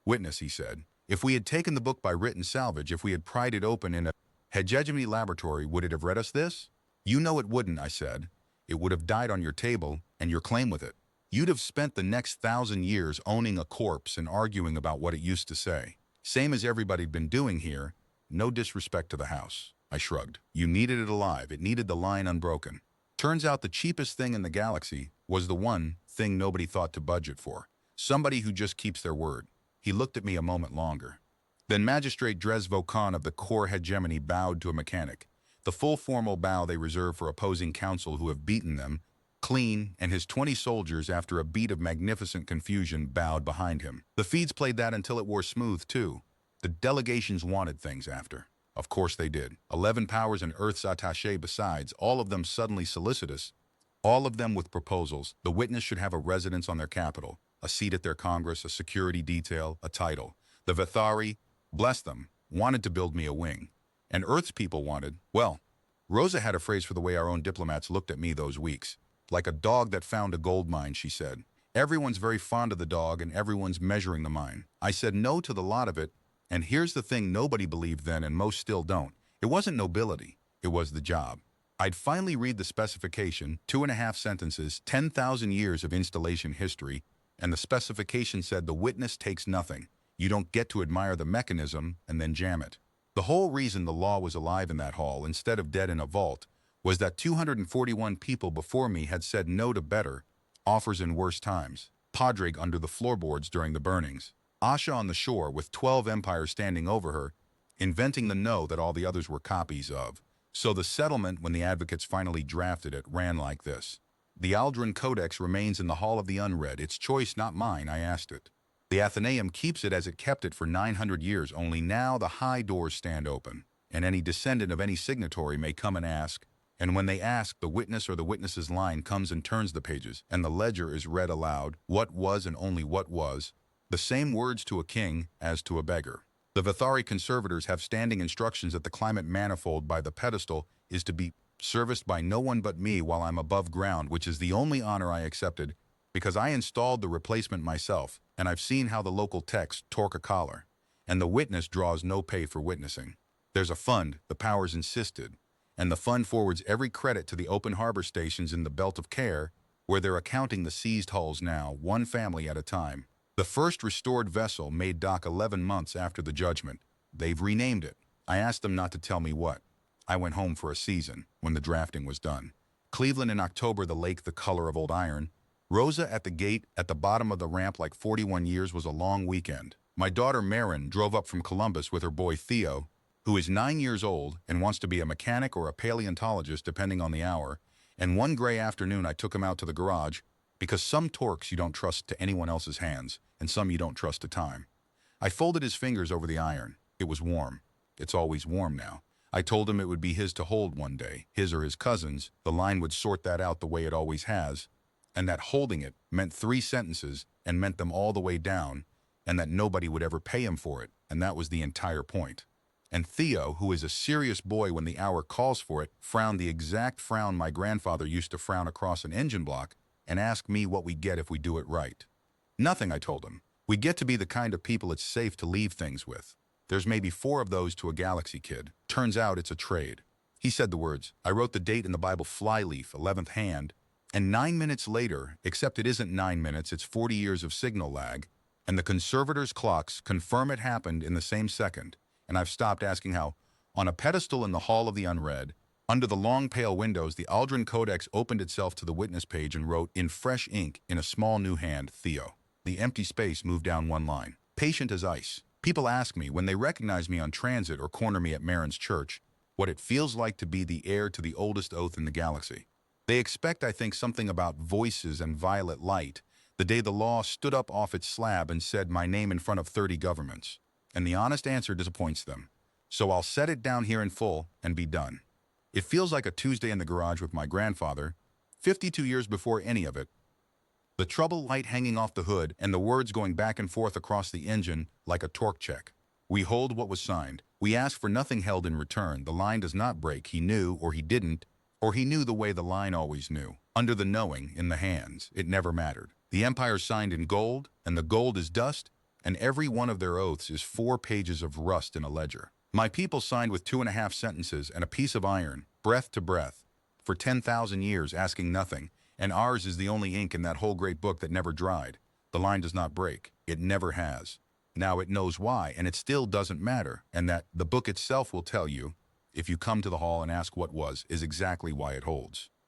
Speaker 1: Witness, he said, if we had taken the book by written salvage, if we had pried it open in a hegemony laboratory, would it have read us this? You know it wouldn't, I said. It would have died on your table, and your claim with it. You'd have spent the next 1,000 years owning a corpse and arguing about what it used to say. Same as everybody'd been doing here. No disrespect to the house. I shrugged. You needed it alive. It needed the line unbroken. Turns out the cheapest thing in the galaxy was the one thing nobody thought to budget for. Somebody who just keeps their word. He looked at me a moment longer. Then Magistrate Dres Vakan of the Corps hegemony bowed to a mechanic, the full formal bow they reserve for opposing counsel who have beaten them, clean, and his 20 soldiers, after a beat of magnificent confusion, bowed behind him. The feeds played that until it wore smooth, too. The delegations wanted things after. Of course they did. 11 powers and Earth's attaché besides, all of them suddenly solicitous, all of them with proposals. The witness should have a residence on their capital, a seat at their Congress, a security detail, a title. The Vathari, bless them, wanted to build me a wing. And Earth's people wanted, well, Rosa had a phrase for the way our own diplomats looked at me those weeks. Like a dog that found a gold mine, she said. Everyone's very fond of the dog and everyone's measuring the mine. I said no to the lot of it, and here's the thing nobody believed then and most still don't. It wasn't nobility, it was the job. I'd finally read the specification, 2.5 sentences, 10,000 years of installation history, and the specification said the witness takes nothing. You don't get to admire the mechanism and then jam it. The whole reason the law was alive in that hall instead of dead in a vault was that 241 people before me had said no to better offers in worse times. Padraig under the floorboards during the burnings. Asha on the shore with 12 empires standing over her, inventing the no that all the others were copies of. So the settlement, when the advocates finally drafted it, ran like this. The Aldrin Codex remains in the Hall of the Unread. Its choice, not mine, I asked it. The Athenaeum keeps it as it kept it for 900 years, only now the high doors stand open, and any descendant of any signatory may come and ask, And when they ask, the witness or the witness's line comes and turns the pages, and the ledger is read aloud, what was and only what was, the same words to a king as to a beggar. The Vithari conservators have standing instructions that the climate manifold by the pedestal is to be serviced by no one but me while I'm above ground, which is the only honor I accepted because I installed the replacement myself, and I've seen how the local techs torque a collar, and the witness draws no pay for witnessing. There's a fund, the powers insisted, and the fund forwards every credit to the open harbor stations in the belt of care, where they're accounting the seized hulls now, one family at a time. The first restored vessel made dock 11 months after the judgment. They've renamed it. I asked them not to tell me what. I went home for a season, when the drafting was done. Cleveland in October, the lake the color of old iron. Rosa at the gate, at the bottom of the ramp like 41 years was a long weekend. My daughter Marin drove up from Columbus with her boy Theo, who is 9 years old and wants to be a mechanic or a paleontologist depending on the hour, and one gray afternoon I took him out to the garage because some torques you don't trust to anyone else's hands, and some you don't trust to time. I folded his fingers over the iron. It was warm. It's always warm now. I told him it would be his to hold one day, his or his cousin's. The line would sort that out the way it always has, and that holding it meant 3 sentences and meant them all the way down, and that nobody would ever pay him for it, and that was the entire point. And Theo, who is a serious boy when the hour calls for it, frowned the exact frown my grandfather used to frown across an engine block and asked me what we get if we do it right. Nothing, I told him. We get to be the kind of people it's safe to leave things with. There's maybe 4 of those to a Galaxy kid. Turns out it's a trade. He said the words. I wrote the date in the Bible flyleaf, 11th hand, and 9 minutes later, except it isn't 9 minutes, it's 40 years of signal lag, and the conservators' clocks confirm it happened in the same second, and I've stopped asking how. On a pedestal in the Hall of the Unread, under the long pale windows, the Aldrin Codex opened itself to the witness page and wrote in fresh ink in a small new hand, Theo. The empty space moved down one line. Patient as ice. People ask me, when they recognize me on transit or corner me at Marin's church, what it feels like to be the heir to the oldest oath in the galaxy. They expect I think something about voices and violet light, the day the law stood up off its slab and said my name in front of 30 governments. And the honest answer disappoints them. So I'll set it down here in full and be done. It feels like a Tuesday in the garage with my grandfather, 52 years before any of it. The trouble light hanging off the hood and the words going back and forth across the engine like a torque check. We hold what was signed. We ask for nothing held in return. The line does not break. He knew or he didn't, or he knew the way the line always knew. Under the knowing, in the hands, it never mattered. The Empire signed in gold, and the gold is dust, and every one of their oaths is 4 pages of rust in a ledger. My people signed with 2.5 sentences and a piece of iron, breath to breath, for 10,000 years asking nothing, and ours is the only ink in that whole great book that never dried. The line does not break. It never has. Now it knows why, and it still doesn't matter, and that the book itself will tell you, if you come to the hall and ask what was, is exactly why it holds.